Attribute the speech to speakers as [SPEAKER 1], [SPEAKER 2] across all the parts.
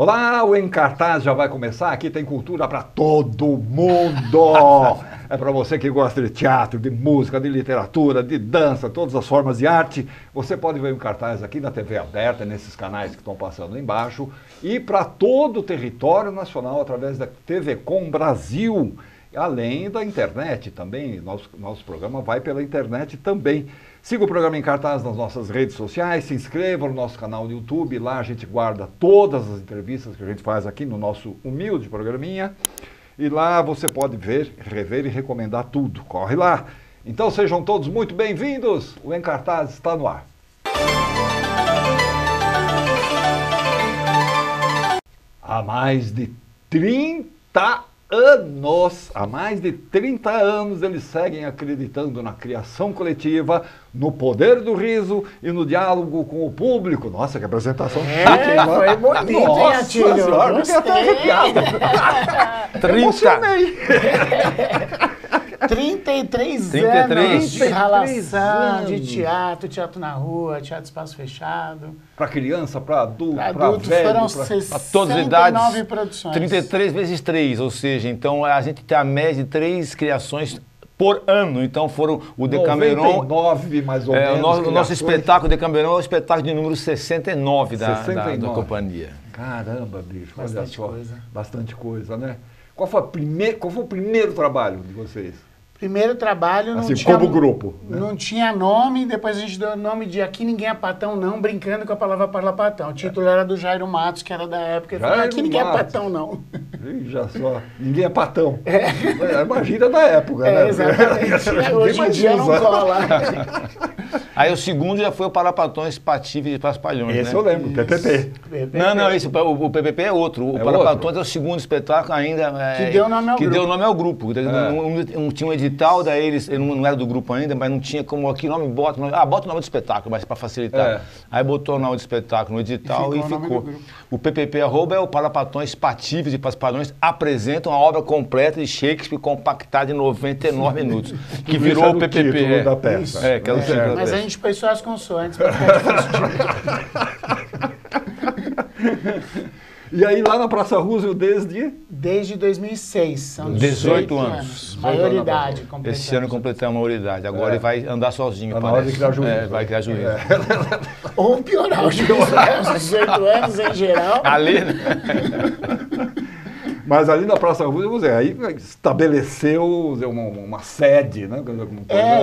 [SPEAKER 1] Olá, o Em Cartaz já vai começar. Aqui tem cultura para todo mundo. É para você que gosta de teatro, de música, de literatura, de dança, todas as formas de arte. Você pode ver o Em Cartaz aqui na TV aberta, nesses canais que estão passando embaixo. E para todo o território nacional, através da TV Com Brasil. Além da internet também, nosso programa vai pela internet também. Siga o programa Em Cartaz nas nossas redes sociais, se inscreva no nosso canal no YouTube, lá a gente guarda todas as entrevistas que a gente faz aqui no nosso humilde programinha. E lá você pode ver, rever e recomendar tudo. Corre lá! Então sejam todos muito bem-vindos, o Em Cartaz está no ar. Há mais de 30 anos, há mais de 30 anos, eles seguem acreditando na criação coletiva, no poder do riso e no diálogo com o público. Nossa, que apresentação chique, hein?
[SPEAKER 2] Foi bonito, hein, Atílio?
[SPEAKER 1] Senhora, fiquei até arrepiado.
[SPEAKER 2] 33 anos de relação, de teatro, teatro na rua, teatro espaço fechado.
[SPEAKER 1] Para criança, para adulto, para
[SPEAKER 2] adulto,
[SPEAKER 1] velho,
[SPEAKER 2] foram
[SPEAKER 1] para
[SPEAKER 3] todas as idades,
[SPEAKER 2] 69 produções.
[SPEAKER 3] 33 vezes 3, ou seja, então a gente tem a média de 3 criações por ano. Então foram o Decameron...
[SPEAKER 1] 99, mais ou menos.
[SPEAKER 3] O nosso espetáculo Decameron é o espetáculo de número 69 da companhia.
[SPEAKER 1] Caramba, bicho, olha
[SPEAKER 2] Bastante
[SPEAKER 1] só.
[SPEAKER 2] coisa.
[SPEAKER 1] Bastante coisa, né? Qual foi o primeiro trabalho de vocês?
[SPEAKER 2] Primeiro trabalho não
[SPEAKER 1] Assim,
[SPEAKER 2] tinha...
[SPEAKER 1] como grupo, né?
[SPEAKER 2] Não tinha nome, depois a gente deu o nome de Aqui Ninguém é Patão Não, brincando com a palavra Parlapatão. O título era do Jairo Matos, que era da época. Ele falou, Aqui Ninguém é Patão Não.
[SPEAKER 1] Já só, ninguém é patão. É uma gíria da época, né?
[SPEAKER 2] Exatamente. Hoje em dia não cola.
[SPEAKER 3] Aí o segundo já foi o Parapatões Patíveis e Paspalhões,
[SPEAKER 1] Esse
[SPEAKER 3] né?
[SPEAKER 1] eu lembro, PPP.
[SPEAKER 3] Não, o PPP é outro. O Parapatões é o segundo espetáculo ainda...
[SPEAKER 2] Que deu nome ao grupo.
[SPEAKER 3] Deu nome ao grupo. Tinha um edital, daí ele não era do grupo ainda, mas não tinha como aqui nome, bota o nome do espetáculo, mas para facilitar. Aí botou o nome do espetáculo no edital e ficou. O PPP @ é o Parapatões Patíveis e Paspalhões apresentam a obra completa de Shakespeare compactada em 99 minutos, que virou o PPP.
[SPEAKER 1] Da peça.
[SPEAKER 3] Que era o título da
[SPEAKER 2] Mas
[SPEAKER 3] peça.
[SPEAKER 2] a gente pensou as consoantes para ficar difícil.
[SPEAKER 1] E aí lá na Praça Roosevelt
[SPEAKER 2] Desde 2006, são
[SPEAKER 3] 18 anos.
[SPEAKER 2] Maioridade.
[SPEAKER 3] Esse ano completamos a maioridade. Agora ele vai andar sozinho.
[SPEAKER 1] Tá na hora de criar juízo.
[SPEAKER 3] Vai criar juízo.
[SPEAKER 2] Ou piorar os 18 anos em geral.
[SPEAKER 3] Ali, né?
[SPEAKER 1] Mas ali na Praça Roosevelt, aí estabeleceu uma sede, né?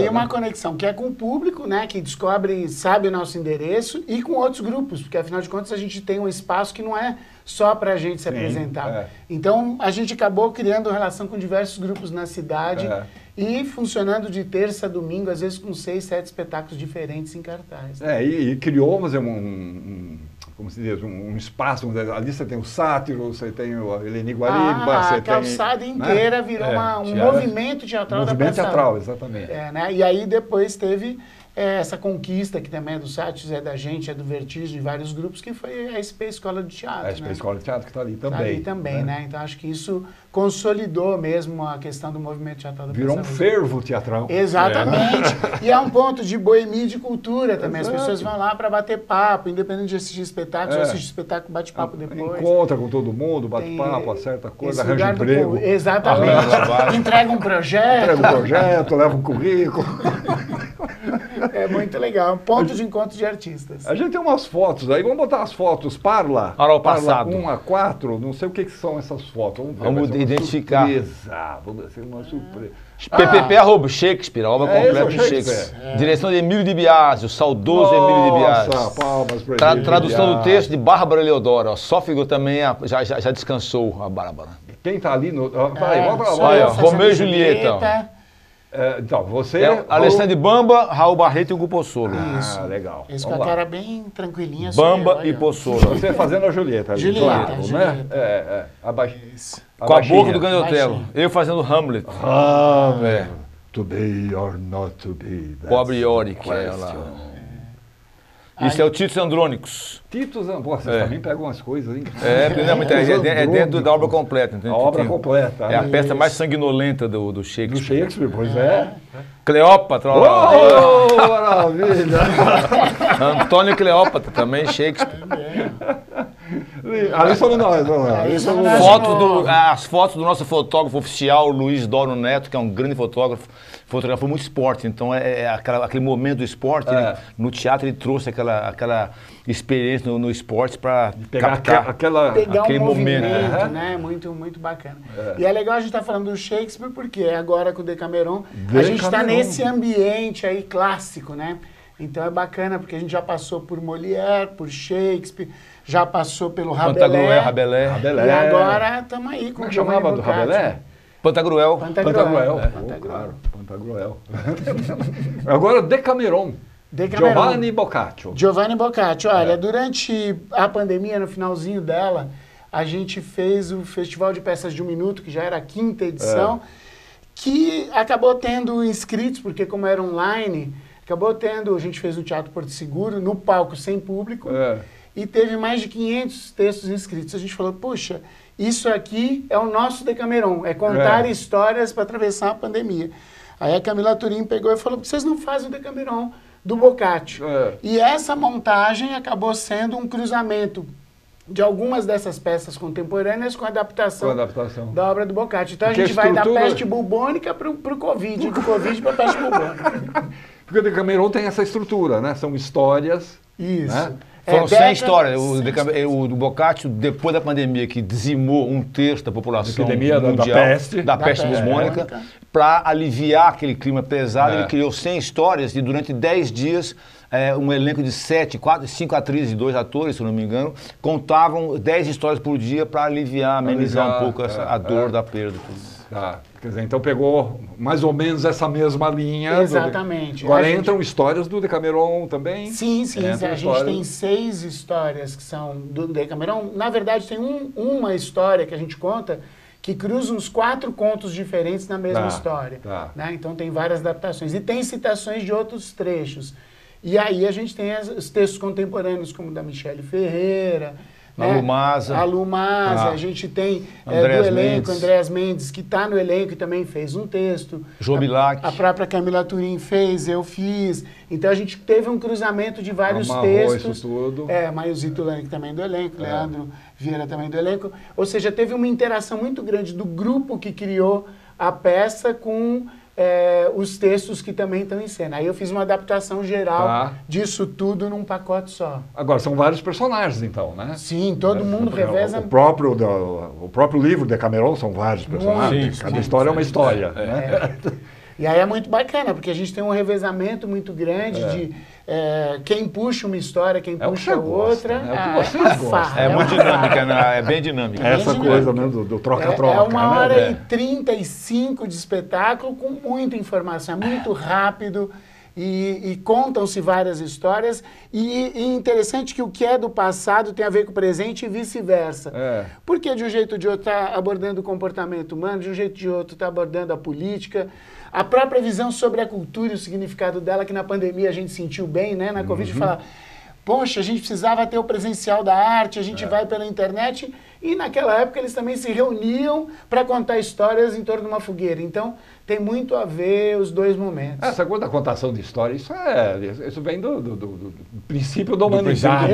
[SPEAKER 2] E uma conexão, que é com o público, né? Que descobre, sabe o nosso endereço, e com outros grupos, porque afinal de contas a gente tem um espaço que não é só para a gente se apresentar. Então a gente acabou criando relação com diversos grupos na cidade e funcionando de terça a domingo, às vezes com 6, 7 espetáculos diferentes em cartaz.
[SPEAKER 1] E criou, mas como se diz, um espaço, ali você tem o Sátiro, você tem o Eleni Guariba, você
[SPEAKER 2] a calçada inteira virou um movimento teatral da
[SPEAKER 1] movimento
[SPEAKER 2] Praça.
[SPEAKER 1] teatral, exatamente.
[SPEAKER 2] Né? E aí depois teve essa conquista, que também é do Sátiros, é da gente, é do Vertigem, de vários grupos, que foi a SP Escola de Teatro.
[SPEAKER 1] A SP Escola de Teatro que está ali também.
[SPEAKER 2] Está ali também, né? Então acho que isso consolidou mesmo a questão do movimento teatral da
[SPEAKER 1] Virou um fervo teatral.
[SPEAKER 2] Exatamente. E é um ponto de boemia e de cultura também. As pessoas vão lá para bater papo, independente de assistir espetáculos, ou assistir espetáculo, bate papo depois.
[SPEAKER 1] Encontra com todo mundo, bate papo, acerta coisa, arranja emprego.
[SPEAKER 2] Exatamente. Entrega um projeto.
[SPEAKER 1] Leva um currículo.
[SPEAKER 2] É muito legal, um ponto de encontro de artistas.
[SPEAKER 1] A gente tem umas fotos aí, vamos botar as fotos Parla.
[SPEAKER 3] Para o passado.
[SPEAKER 1] 1 a 4, não sei o que são essas fotos.
[SPEAKER 3] Vamos identificar.
[SPEAKER 1] Vamos ser uma surpresa.
[SPEAKER 3] PPP @ Shakespeare, a obra completa de Shakespeare. Direção de Emílio de Biasi, o saudoso Emílio de Biasi.
[SPEAKER 1] Palmas pra ele.
[SPEAKER 3] Tradução do texto de Bárbara Leodoro. Só figurou também, já descansou a Bárbara.
[SPEAKER 1] Quem está ali no... Peraí, volta
[SPEAKER 3] lá. Romeu e Julieta.
[SPEAKER 1] Então, você...
[SPEAKER 3] Alessandro Bamba, Raul Barreto e Hugo Pozzolo.
[SPEAKER 1] Isso, legal.
[SPEAKER 2] Isso com a cara bem tranquilinha.
[SPEAKER 3] Bamba e Pozzolo.
[SPEAKER 1] Você fazendo a Julieta.
[SPEAKER 2] Julieta.
[SPEAKER 1] Né?
[SPEAKER 3] Com a boca do Grande Otelo. Eu fazendo Hamlet.
[SPEAKER 1] To be or not to be.
[SPEAKER 3] Pobre Yorick. Isso é o Titus Andrônicos.
[SPEAKER 1] Titus Andrônicos, vocês também pegam umas coisas, hein?
[SPEAKER 3] É dentro da obra completa. Entendeu?
[SPEAKER 1] A obra completa.
[SPEAKER 3] É a peça mais sanguinolenta do Shakespeare.
[SPEAKER 1] Do Shakespeare, pois é.
[SPEAKER 3] Cleópatra.
[SPEAKER 1] Oh, maravilha!
[SPEAKER 3] Antônio e Cleópatra, também Shakespeare.
[SPEAKER 1] Ali somos nós.
[SPEAKER 3] As fotos do nosso fotógrafo oficial, Luiz Doro Neto, que é um grande fotógrafo, fotografou muito esporte. Então, aquele momento do esporte, no teatro, ele trouxe aquela experiência no esporte para captar aquele
[SPEAKER 2] um
[SPEAKER 3] momento.
[SPEAKER 2] Né? Muito, muito bacana. E é legal a gente estar falando do Shakespeare, porque agora com o Decameron, a gente está nesse ambiente aí clássico, né? Então é bacana, porque a gente já passou por Molière, por Shakespeare, já passou pelo Rabelais. E agora estamos aí com o Giovanni
[SPEAKER 1] chamava do Rabelais?
[SPEAKER 3] Pantagruel.
[SPEAKER 1] Claro, Pantagruel. Agora Decameron. Giovanni Boccaccio.
[SPEAKER 2] Giovanni Boccaccio. Olha, durante a pandemia, no finalzinho dela, a gente fez o Festival de Peças de 1 Minuto, que já era a 5ª edição, que acabou tendo inscritos, porque como era online, a gente fez no Teatro Porto Seguro, no palco sem público, e teve mais de 500 textos inscritos. A gente falou, puxa, isso aqui é o nosso Decameron, é contar histórias para atravessar a pandemia. Aí a Camila Turim pegou e falou, vocês não fazem o Decameron do Boccaccio. E essa montagem acabou sendo um cruzamento de algumas dessas peças contemporâneas com a adaptação da obra do Boccaccio. Então a gente vai da peste bubônica para o Covid, do Covid para a peste bubônica.
[SPEAKER 1] Porque o Decameron tem essa estrutura, né? São histórias.
[SPEAKER 2] Isso.
[SPEAKER 1] Né?
[SPEAKER 3] Foram 100 histórias. O Boccaccio, depois da pandemia, que dizimou 1/3 da população mundial, da peste bubônica, para aliviar aquele clima pesado, ele criou 100 histórias e durante 10 dias um elenco de 5 atrizes e 2 atores, se eu não me engano, contavam 10 histórias por dia para amenizar um pouco a dor da perda.
[SPEAKER 1] Quer dizer, então pegou mais ou menos essa mesma linha.
[SPEAKER 2] Exatamente.
[SPEAKER 1] Agora entram histórias do Decameron também?
[SPEAKER 2] Sim. A gente tem 6 histórias que são do Decameron. Na verdade, tem uma história que a gente conta que cruza uns 4 contos diferentes na mesma história. Né? Então tem várias adaptações. E tem citações de outros trechos. E aí a gente tem os textos contemporâneos, como o da Michele Ferreira,
[SPEAKER 3] a
[SPEAKER 2] Lumasa, a gente tem do elenco, Andréas Mendes, que está no elenco e também fez um texto.
[SPEAKER 3] Jobilac.
[SPEAKER 2] A própria Camila Turim fez, eu fiz. Então a gente teve um cruzamento de vários textos.
[SPEAKER 1] Isso tudo.
[SPEAKER 2] Mailzito Lang também do elenco, Leandro Vieira também do elenco. Ou seja, teve uma interação muito grande do grupo que criou a peça com os textos que também estão em cena. Aí eu fiz uma adaptação geral disso tudo num pacote só.
[SPEAKER 1] Agora, são vários personagens, então, né?
[SPEAKER 2] Sim, todo mundo reveza.
[SPEAKER 1] O próprio livro Decameron são vários personagens. Cada história é uma história. Né?
[SPEAKER 2] E aí é muito bacana, porque a gente tem um revezamento muito grande de quem puxa uma história, quem puxa outra.
[SPEAKER 3] É muito dinâmica, né? É bem dinâmica.
[SPEAKER 1] Essa coisa mesmo do troca-troca.
[SPEAKER 2] É 1h35 de espetáculo com muita informação, é muito rápido. E contam-se várias histórias. E interessante que o que é do passado tem a ver com o presente e vice-versa. Porque de um jeito ou de outro está abordando o comportamento humano, de um jeito ou de outro está abordando a política. A própria visão sobre a cultura e o significado dela, que na pandemia a gente sentiu bem, né? Na Covid, falar, poxa, a gente precisava ter o presencial da arte, a gente vai pela internet. E naquela época eles também se reuniam para contar histórias em torno de uma fogueira. Então, tem muito a ver os dois momentos. Essa
[SPEAKER 1] coisa da contação de história, isso vem do princípio da humanidade.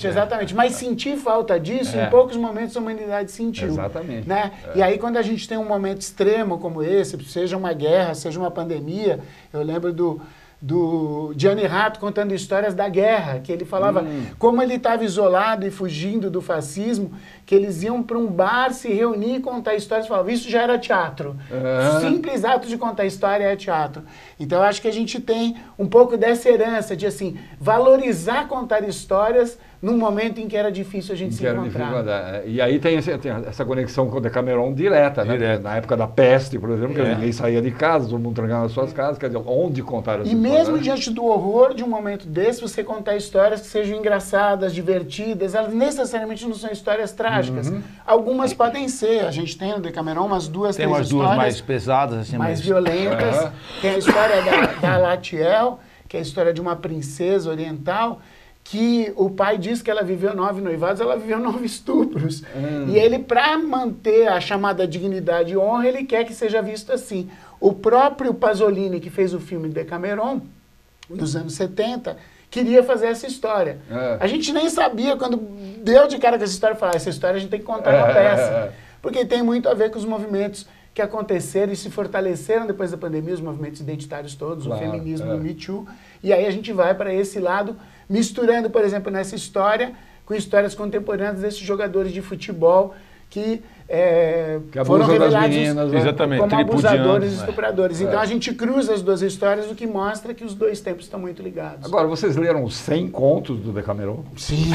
[SPEAKER 2] Exatamente. Mas sentir falta disso, em poucos momentos a humanidade sentiu.
[SPEAKER 1] Exatamente.
[SPEAKER 2] Né? E aí, quando a gente tem um momento extremo como esse, seja uma guerra, seja uma pandemia, eu lembro do Gianni Rato contando histórias da guerra, que ele falava como ele estava isolado e fugindo do fascismo, que eles iam para um bar se reunir e contar histórias, falavam, isso já era teatro. O simples ato de contar história é teatro. Então, eu acho que a gente tem um pouco dessa herança de, assim, valorizar contar histórias num momento em que era difícil a gente se encontrar.
[SPEAKER 1] E aí tem essa conexão com o Decameron direta, né? Na época da peste, por exemplo, que ninguém saía de casa, todo mundo trancava nas suas casas, quer dizer, onde contar as histórias?
[SPEAKER 2] E mesmo diante do horror de um momento desse, você contar histórias que sejam engraçadas, divertidas, elas necessariamente não são histórias trágicas. Algumas podem ser, a gente tem no Decameron umas 2, 3 histórias.
[SPEAKER 3] Tem umas 2 mais pesadas, assim,
[SPEAKER 2] mais violentas. Tem a história da Latiel, que é a história de uma princesa oriental, que o pai diz que ela viveu 9 noivados, ela viveu 9 estupros. E ele, para manter a chamada dignidade e honra, ele quer que seja visto assim. O próprio Pasolini, que fez o filme Decameron, nos anos 70, queria fazer essa história. A gente nem sabia, quando deu de cara com essa história e falou, essa história a gente tem que contar na peça. Porque tem muito a ver com os movimentos que aconteceram e se fortaleceram depois da pandemia, os movimentos identitários todos, o feminismo, o Me Too. E aí a gente vai para esse lado, misturando, por exemplo, nessa história, com histórias contemporâneas desses jogadores de futebol que foram revelados como abusadores e estupradores. Então a gente cruza as duas histórias, o que mostra que os dois tempos estão muito ligados.
[SPEAKER 1] Agora, vocês leram os 100 contos do Decameron?
[SPEAKER 2] Sim.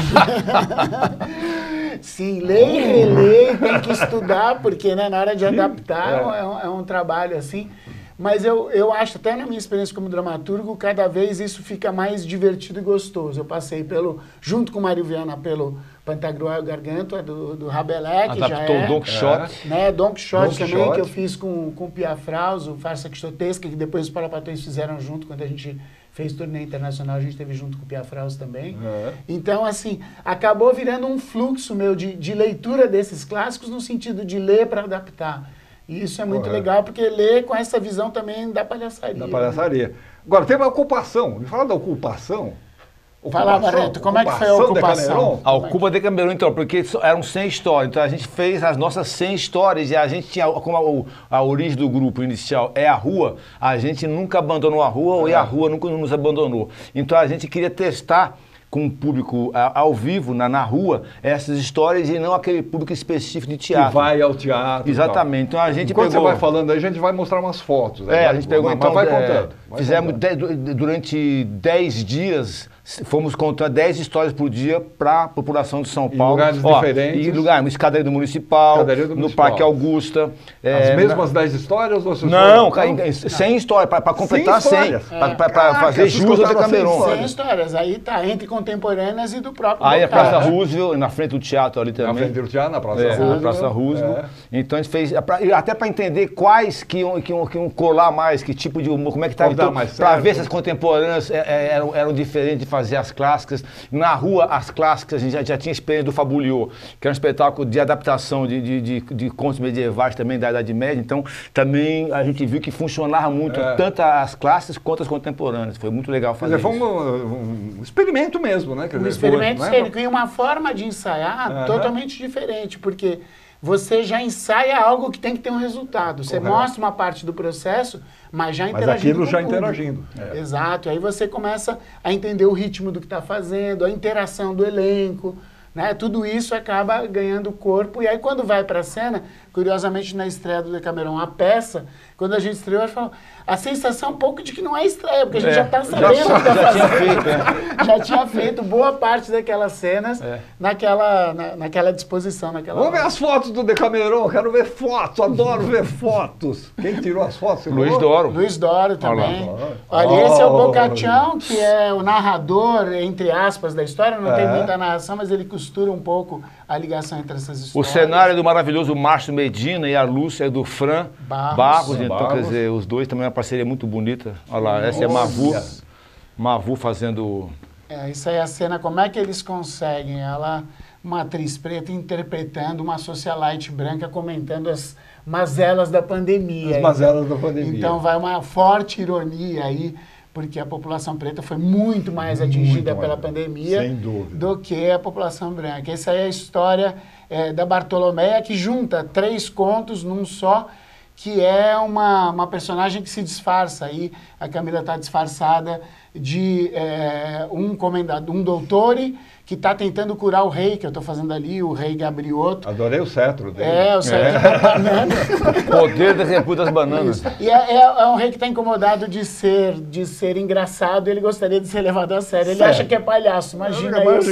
[SPEAKER 2] Sim, lê e relê, tem que estudar, porque né, na hora de adaptar é um trabalho assim. Mas eu acho, até na minha experiência como dramaturgo, cada vez isso fica mais divertido e gostoso. Eu passei junto com o Mário Viana pelo Pantagruel e Gargantua, do Rabelais, que já
[SPEAKER 3] adaptou Don Quixote.
[SPEAKER 2] Né, Don Quixote também, que eu fiz com o Pia Fraus, o Farsa Quixotesca, que depois os Parapatões fizeram junto, quando a gente fez turnê internacional, a gente teve junto com o Pia Fraus também. Então, assim, acabou virando um fluxo meu de leitura desses clássicos, no sentido de ler para adaptar. E isso é muito legal, porque ler com essa visão também da palhaçaria.
[SPEAKER 1] Da palhaçaria. Né? Agora, tem uma ocupação. Me fala da ocupação.
[SPEAKER 2] Fala, Barreto, como é que foi a ocupação?
[SPEAKER 3] A Ocupa Decameron, então, porque eram 100 histórias. Então a gente fez as nossas 100 histórias e a gente tinha, como a origem do grupo inicial é a rua, a gente nunca abandonou a rua e a rua nunca nos abandonou. Então a gente queria testar com o público ao vivo, na rua, essas histórias e não aquele público específico de teatro.
[SPEAKER 1] Que vai ao teatro.
[SPEAKER 3] Exatamente. Então a gente
[SPEAKER 1] Enquanto você vai falando aí, a gente vai mostrar umas fotos.
[SPEAKER 3] A gente pegou então...
[SPEAKER 1] Vai contando.
[SPEAKER 3] Fizemos durante 10 dias, fomos contando 10 histórias por dia para a população de São Paulo.
[SPEAKER 1] Em lugares diferentes.
[SPEAKER 3] Em lugares, Escadaria do Municipal, no Parque Augusta.
[SPEAKER 1] As mesmas 10 histórias? Ou
[SPEAKER 3] não, 100 histórias, para completar 100. Para fazer jus ao Decameron.
[SPEAKER 2] 100 histórias. Aí tá entre contemporâneas e do próprio
[SPEAKER 3] Aí a Praça Roosevelt, na frente do teatro ali também.
[SPEAKER 1] Na frente do teatro, na Praça Roosevelt.
[SPEAKER 3] Praça Roosevelt. Então a gente fez, até para entender quais que iam colar mais, que tipo de humor, como é que tá. Então, para ver se as contemporâneas eram diferentes de fazer as clássicas. Na rua, as clássicas, a gente já tinha experiência do Fabuliô, que era um espetáculo de adaptação de contos medievais também da Idade Média. Então, também a gente viu que funcionava muito, tanto as clássicas quanto as contemporâneas. Foi muito legal fazer isso.
[SPEAKER 1] Foi um experimento mesmo, né?
[SPEAKER 2] Um experimento cênico e uma forma de ensaiar totalmente diferente, porque você já ensaia algo que tem que ter um resultado. Você mostra uma parte do processo, mas já interagindo com o público.
[SPEAKER 1] Interagindo.
[SPEAKER 2] Exato. Aí você começa a entender o ritmo do que está fazendo, a interação do elenco, né? Tudo isso acaba ganhando corpo. E aí quando vai para a cena, curiosamente na estreia do Decameron, a peça, quando a gente estreou, a gente falou, a sensação é um pouco de que não é estreia, porque a gente já está sabendo o que está fazendo. Já tinha feito boa parte daquelas cenas naquela disposição.
[SPEAKER 1] Vamos ver as fotos do Decameron, quero ver fotos, adoro ver fotos. Quem tirou as fotos?
[SPEAKER 3] Luiz Doro.
[SPEAKER 2] Luiz Doro também. Olha, esse é o Bocaccião, que é o narrador, entre aspas, da história, não tem muita narração, mas ele costura um pouco a ligação entre essas histórias.
[SPEAKER 3] O cenário é do maravilhoso Márcio Medina e a Lúcia é do Fran Barros. Então, quer dizer, os dois também é uma parceria muito bonita. Olha lá, essa é Mavu fazendo...
[SPEAKER 2] Isso aí é a cena, como é que eles conseguem? Ela, uma atriz preta, interpretando uma socialite branca, comentando as mazelas da pandemia.
[SPEAKER 1] As mazelas da pandemia.
[SPEAKER 2] Então vai uma forte ironia aí, porque a população preta foi muito mais atingida pela pandemia do que a população branca. Essa aí é a história da Bartolomeia, que junta 3 contos num só, que é uma personagem que se disfarça. Aí a Camila está disfarçada de um doutore que está tentando curar o rei, que eu estou fazendo ali, o rei Gabriotto.
[SPEAKER 1] Adorei o cetro dele.
[SPEAKER 2] O cetro da banana.
[SPEAKER 3] Poder da reputa das bananas.
[SPEAKER 2] Isso. E é um rei que está incomodado de ser engraçado, ele gostaria de ser levado a sério. Ele acha que é palhaço, imagina isso.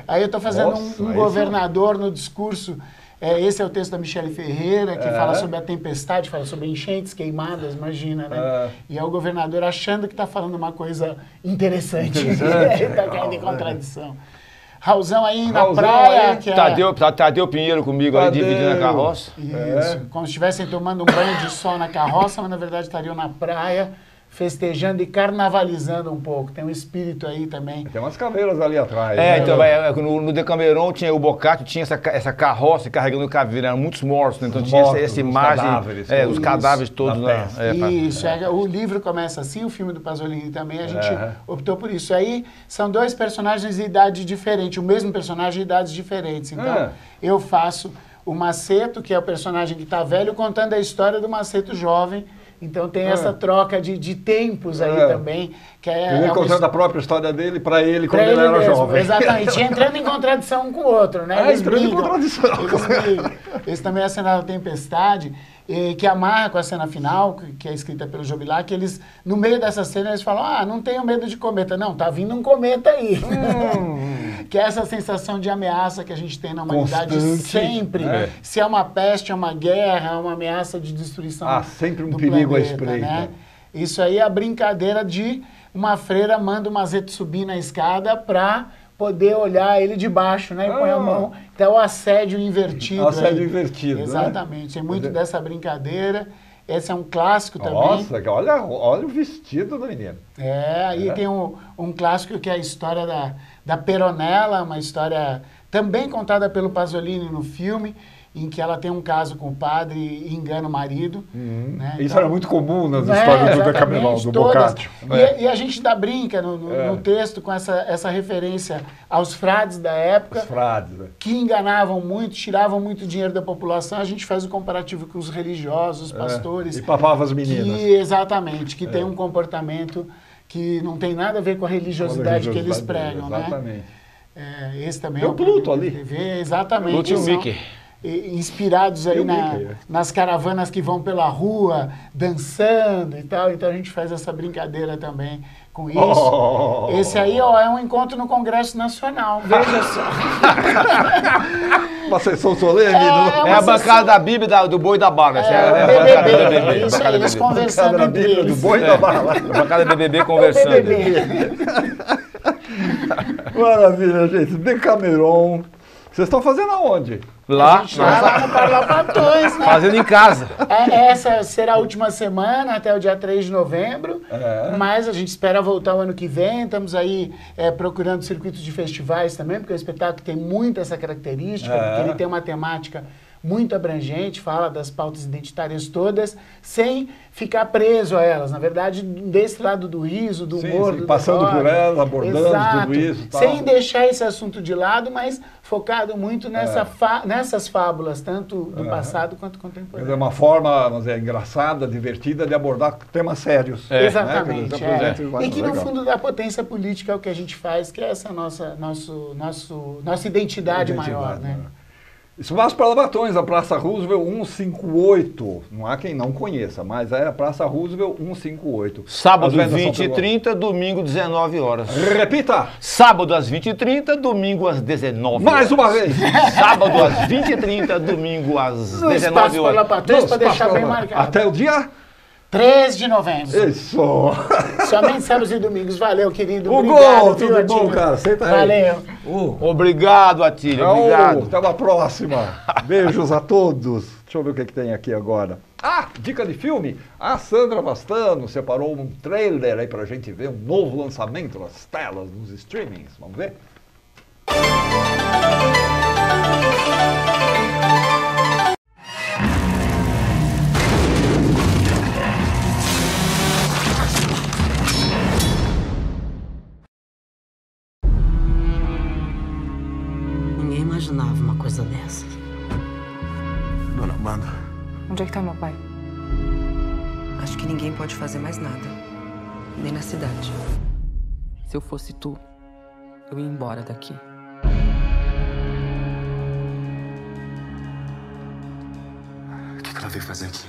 [SPEAKER 2] Aí eu estou fazendo um governador no discurso. Esse é o texto da Michele Ferreira, que fala sobre a tempestade, fala sobre enchentes, queimadas, imagina, né? E é o governador achando que está falando uma coisa interessante. Está caindo em contradição. Raulzão aí na praia. Que
[SPEAKER 3] Tadeu Pinheiro comigo ali, dividindo a carroça.
[SPEAKER 2] Isso. Como se estivessem tomando um banho de sol na carroça, mas na verdade estariam na praia, festejando e carnavalizando um pouco. Tem um espírito aí também.
[SPEAKER 1] Tem umas caveiras ali atrás.
[SPEAKER 3] Então, no Decameron tinha o Boccaccio, tinha essa carroça carregando caveira, eram muitos mortos, né? Então tinha essa imagem, os cadáveres todos.
[SPEAKER 2] Isso, o livro começa assim, o filme do Pasolini também, a gente optou por isso. Aí são dois personagens de idade diferente, o mesmo personagem de idades diferentes. Então, eu faço o Maceto, que é o personagem que está velho, contando a história do Maceto jovem. Então tem essa troca de tempos aí também. Que
[SPEAKER 1] ele contando a própria história dele para ele quando ele era jovem.
[SPEAKER 2] Exatamente, entrando em contradição um com o outro, né? Eles
[SPEAKER 1] entrando em contradição.
[SPEAKER 2] Esse também é a cena da Tempestade, que amarra com a cena final, que é escrita pelo Jobilac, que eles, no meio dessa cena, eles falam, não tenho medo de cometa. Não, tá vindo um cometa aí. Que é essa sensação de ameaça que a gente tem na humanidade sempre. Se é uma peste, é uma guerra, é uma ameaça de destruição
[SPEAKER 1] sempre um perigo à espreita.
[SPEAKER 2] Né? Isso aí é a brincadeira de uma freira manda o Mazeto subir na escada para poder olhar ele de baixo, né? E põe a mão. Então, o assédio invertido.
[SPEAKER 1] Assédio invertido,
[SPEAKER 2] exatamente. Tem muito dessa brincadeira. Esse é um clássico também.
[SPEAKER 1] Nossa, olha o vestido do menino.
[SPEAKER 2] Aí tem um clássico que é a história da Peronella, uma história também contada pelo Pasolini no filme, em que ela tem um caso com o padre e engana o marido. Né?
[SPEAKER 1] Isso era muito comum nas histórias do Decameron, do Boccaccio.
[SPEAKER 2] E a gente brinca no texto com essa referência aos frades da época,
[SPEAKER 1] os frades,
[SPEAKER 2] que enganavam muito, tiravam muito dinheiro da população. A gente faz o comparativo com os religiosos, os pastores.
[SPEAKER 1] E papavam as meninas.
[SPEAKER 2] Exatamente, que tem um comportamento que não tem nada a ver com a religiosidade que eles pregam.
[SPEAKER 1] Exatamente.
[SPEAKER 2] Né? Esse também
[SPEAKER 1] tem o Pluto ali.
[SPEAKER 2] TV, exatamente.
[SPEAKER 3] Pluto e o Mickey.
[SPEAKER 2] Inspirados aí nas caravanas que vão pela rua, dançando e tal. Então a gente faz essa brincadeira também com isso. Esse aí é um encontro no Congresso Nacional, veja só.
[SPEAKER 1] Uma sessão solene.
[SPEAKER 3] É a bancada da Bíblia do boi da bala.
[SPEAKER 2] BBB. Isso aí, eles conversando entre eles.
[SPEAKER 1] Do boi da bala.
[SPEAKER 3] A bancada BBB conversando.
[SPEAKER 1] Maravilha, gente. Decameron. Vocês estão fazendo aonde?
[SPEAKER 3] Lá
[SPEAKER 2] no Parlapatões, né?
[SPEAKER 3] Fazendo em casa.
[SPEAKER 2] Essa será a última semana, até o dia 3 de novembro. Mas a gente espera voltar o ano que vem. Estamos aí procurando circuitos de festivais também, porque o espetáculo tem muito essa característica, porque ele tem uma temática muito abrangente, fala das pautas identitárias todas, sem ficar preso a elas. Na verdade, desse lado do riso, do humor, do
[SPEAKER 1] passando por elas, abordando tudo isso. Tal.
[SPEAKER 2] Sem deixar esse assunto de lado, mas focado muito nessas fábulas, tanto do passado quanto contemporâneo.
[SPEAKER 1] É uma forma, vamos dizer, engraçada, divertida de abordar temas sérios.
[SPEAKER 2] Exatamente. E que, no fundo, da potência política é o que a gente faz, que é essa nossa identidade maior, né?
[SPEAKER 1] Espaço Parlapatões, a Praça Roosevelt 158. Não há quem não conheça, mas é a Praça Roosevelt 158.
[SPEAKER 3] Sábado, 20h30, domingo, 19 horas.
[SPEAKER 1] Repita!
[SPEAKER 3] Sábado, às 20h30, domingo, às 19 horas.
[SPEAKER 1] Mais uma vez!
[SPEAKER 3] Sábado, às 20h30, domingo, às 19 horas.
[SPEAKER 2] Espaço Parlapatões, para deixar bem marcado.
[SPEAKER 1] Até o dia
[SPEAKER 2] 3 de novembro.
[SPEAKER 1] Isso!
[SPEAKER 2] Somente sábados e domingos. Valeu, querido.
[SPEAKER 1] Obrigado, tudo bom, cara? Senta aí.
[SPEAKER 2] Valeu.
[SPEAKER 3] Obrigado, Atílio. Obrigado.
[SPEAKER 1] Até uma próxima. Beijos a todos. Deixa eu ver o que tem aqui agora. Dica de filme. A Sandra Vastano separou um trailer aí pra gente ver um novo lançamento nas telas, nos streamings. Vamos ver?
[SPEAKER 4] Ninguém imaginava uma coisa dessa.
[SPEAKER 5] Dona Amanda.
[SPEAKER 6] Onde é que tá meu pai?
[SPEAKER 4] Acho que ninguém pode fazer mais nada. Nem na cidade. Se eu fosse tu, eu ia embora daqui.
[SPEAKER 5] O que ela veio fazer aqui?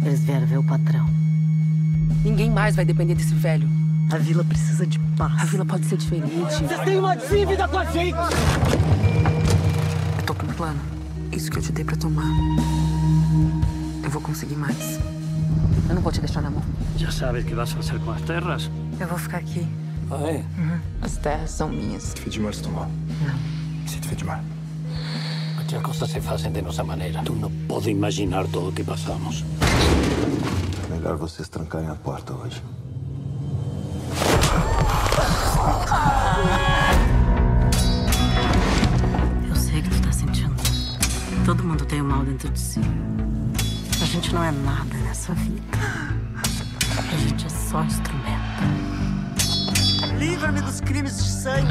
[SPEAKER 4] Eles vieram ver o patrão. Ninguém mais vai depender desse velho. A vila precisa de paz. A vila pode ser diferente. Você tem uma dívida com a gente! Eu tô com um plano. Isso que eu te dei pra tomar. Eu vou conseguir mais. Eu não vou te deixar na mão.
[SPEAKER 7] Já sabes o que vas fazer com as terras?
[SPEAKER 4] Eu vou ficar aqui.
[SPEAKER 7] Ah, é?
[SPEAKER 4] As terras são minhas.
[SPEAKER 5] Se te fez de mal, se tomou.
[SPEAKER 4] Não.
[SPEAKER 5] Se te fez de mal.
[SPEAKER 7] Muchas cosas se hacen de nuestra manera. Tú no puedes imaginar todo lo que pasamos.
[SPEAKER 5] melhor vocês trancarem a porta hoje.
[SPEAKER 4] Eu sei que tu tá sentindo. Todo mundo tem o mal dentro de si. A gente não é nada nessa vida. A gente é só instrumento. Livra-me dos crimes de sangue.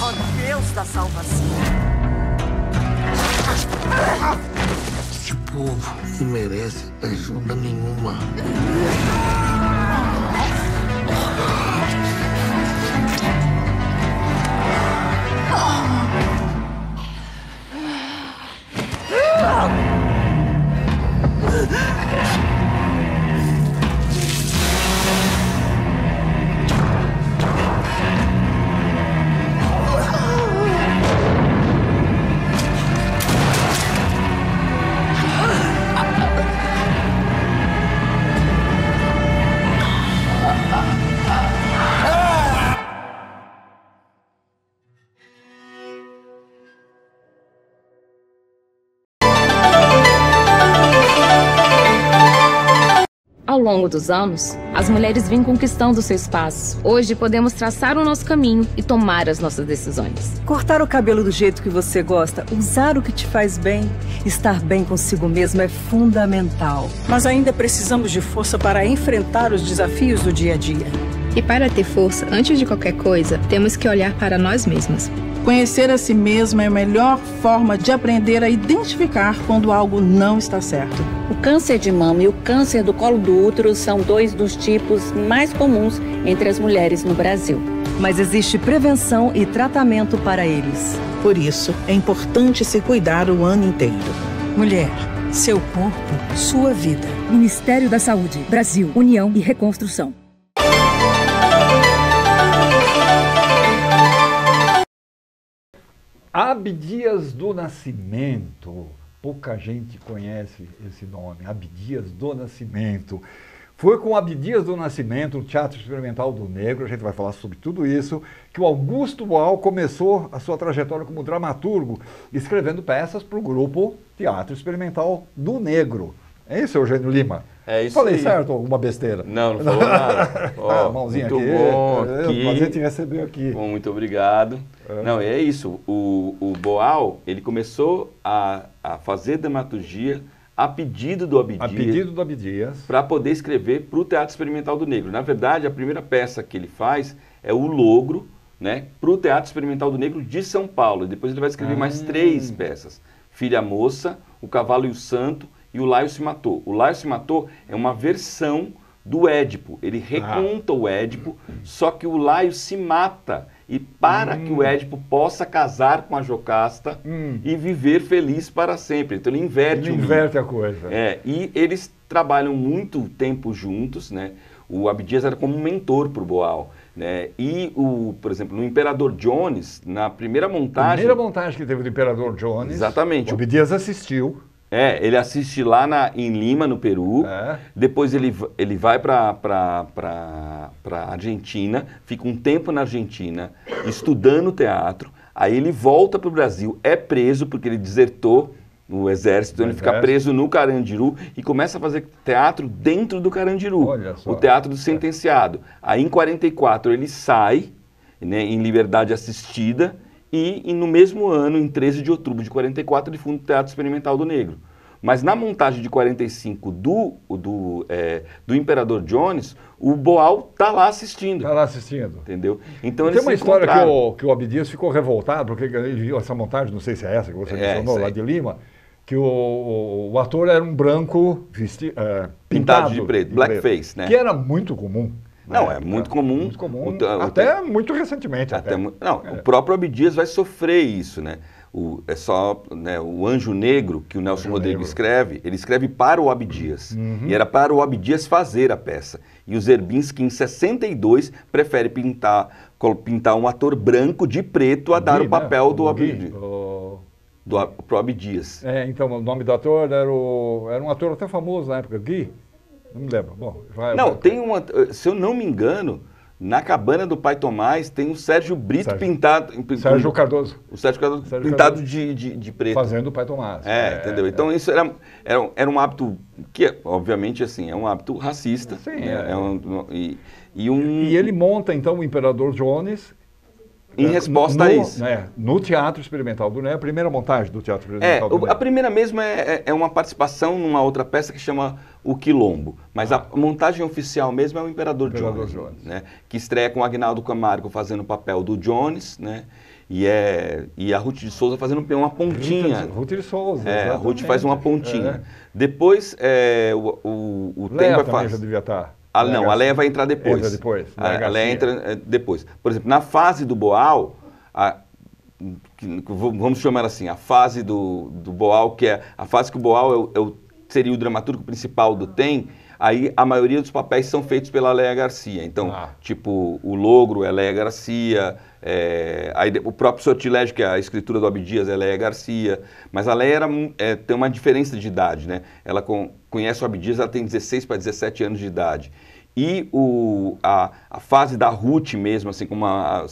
[SPEAKER 4] Ó Deus da salvação.
[SPEAKER 5] Esse povo não merece ajuda nenhuma.
[SPEAKER 6] Ao longo dos anos, as mulheres vêm conquistando seu espaço. Hoje podemos traçar o nosso caminho e tomar as nossas decisões.
[SPEAKER 8] Cortar o cabelo do jeito que você gosta, usar o que te faz bem, estar bem consigo mesmo é fundamental.
[SPEAKER 9] Mas ainda precisamos de força para enfrentar os desafios do dia a dia.
[SPEAKER 10] E para ter força, antes de qualquer coisa, temos que olhar para nós mesmas.
[SPEAKER 9] Conhecer a si mesma é a melhor forma de aprender a identificar quando algo não está certo.
[SPEAKER 11] O câncer de mama e o câncer do colo do útero são 2 dos tipos mais comuns entre as mulheres no Brasil.
[SPEAKER 8] Mas existe prevenção e tratamento para eles.
[SPEAKER 9] Por isso, é importante se cuidar o ano inteiro. Mulher, seu corpo, sua vida.
[SPEAKER 6] Ministério da Saúde, Brasil, União e Reconstrução.
[SPEAKER 1] Abdias do Nascimento. Pouca gente conhece esse nome, Abdias do Nascimento. Foi com Abdias do Nascimento, o Teatro Experimental do Negro, a gente vai falar sobre tudo isso, que o Augusto Boal começou a sua trajetória como dramaturgo, escrevendo peças para o grupo Teatro Experimental do Negro. É isso, Eugênio Lima?
[SPEAKER 12] É isso.
[SPEAKER 1] Falei
[SPEAKER 12] aí.
[SPEAKER 1] Certo ou alguma besteira?
[SPEAKER 12] Não falou nada.
[SPEAKER 1] Ó, mãozinha
[SPEAKER 12] muito
[SPEAKER 1] aqui.
[SPEAKER 12] Bom aqui.
[SPEAKER 1] Prazer te receber aqui.
[SPEAKER 12] Bom, muito obrigado. Não, é isso. O Boal, ele começou a fazer dramaturgia a pedido do Abdias.
[SPEAKER 1] A pedido do Abdias.
[SPEAKER 12] Para poder escrever para o Teatro Experimental do Negro. Na verdade, a primeira peça que ele faz é o Logro, né, para o Teatro Experimental do Negro de São Paulo. Depois ele vai escrever mais 3 peças. Filha Moça, O Cavalo e o Santo e O Laio se Matou. O Laio se Matou é uma versão do Édipo. Ele reconta o Édipo, só que o Laio se mata. E para que o Édipo possa casar com a Jocasta e viver feliz para sempre. Então ele inverte
[SPEAKER 1] a coisa.
[SPEAKER 12] E eles trabalham muito tempo juntos, né? O Abdias era como um mentor para o Boal. Né? E, por exemplo, no Imperador Jones, na primeira montagem...
[SPEAKER 1] A primeira montagem que teve do Imperador Jones...
[SPEAKER 12] Exatamente.
[SPEAKER 1] O Abdias assistiu.
[SPEAKER 12] Ele assiste lá em Lima, no Peru. Depois ele vai para Argentina, fica um tempo na Argentina, estudando teatro. Aí ele volta para o Brasil, é preso porque ele desertou no exército, ele fica preso no Carandiru e começa a fazer teatro dentro do Carandiru, o teatro do sentenciado. Aí em 44 ele sai, né, em liberdade assistida. E no mesmo ano, em 13 de outubro de 44, ele funda o Teatro Experimental do Negro. Mas na montagem de 45 do Imperador Jones, o Boal está lá assistindo.
[SPEAKER 1] Está lá assistindo.
[SPEAKER 12] Entendeu? Então
[SPEAKER 1] tem uma história que o Abdias ficou revoltado, porque ele viu essa montagem, não sei se é essa que você mencionou, lá de Lima, que o ator era um branco
[SPEAKER 12] pintado de preto, blackface, né?
[SPEAKER 1] Que era muito comum.
[SPEAKER 12] Não, é muito comum.
[SPEAKER 1] Muito comum, até muito recentemente.
[SPEAKER 12] O próprio Abdias vai sofrer isso, né? O Anjo Negro, que o Nelson Rodrigues escreve, ele escreve para o Abdias. E era para o Abdias fazer a peça. E o Zerbinski, em 62, prefere pintar um ator branco de preto a dar o papel do Abdias. Pro Abdias.
[SPEAKER 1] Então, o nome do ator era um ator até famoso na época, Gui. Não me lembro. Bom,
[SPEAKER 12] tem se eu não me engano, na cabana do Pai Tomás tem o Sérgio Brito pintado...
[SPEAKER 1] Sérgio Cardoso.
[SPEAKER 12] O Sérgio Cardoso pintado de preto.
[SPEAKER 1] Fazendo o Pai Tomás.
[SPEAKER 12] Entendeu? Então isso era um hábito que, obviamente, assim, é um hábito racista.
[SPEAKER 1] Sim,
[SPEAKER 12] E
[SPEAKER 1] ele monta, então, o Imperador Jones...
[SPEAKER 12] Em resposta a isso.
[SPEAKER 1] No Teatro Experimental do Ney, a primeira montagem do Teatro Experimental do Ney.
[SPEAKER 12] A primeira mesmo é uma participação numa outra peça que chama O Quilombo. Mas a montagem oficial mesmo é o Imperador Jones. Né? Que estreia com o Aguinaldo Camargo fazendo o papel do Jones, né? E a Ruth de Souza fazendo uma pontinha.
[SPEAKER 1] Ruth de Souza,
[SPEAKER 12] a Ruth faz uma pontinha. Depois, o
[SPEAKER 1] Leia
[SPEAKER 12] tempo
[SPEAKER 1] também já devia estar.
[SPEAKER 12] Não, a Leia vai entrar depois.
[SPEAKER 1] Entra depois.
[SPEAKER 12] A Leia entra depois. Por exemplo, na fase do Boal, vamos chamar assim, a fase do Boal, que é a fase que o Boal seria o dramaturgo principal do TEM, aí a maioria dos papéis são feitos pela Léa Garcia. Então, tipo, o Logro é Léa Garcia, aí o próprio Sortilégio, que é a escritura do Abdias, é Léa Garcia. Mas a Léa tem uma diferença de idade, né? Ela conhece o Abdias, ela tem 16 para 17 anos de idade. E a fase da Ruth mesmo, assim como a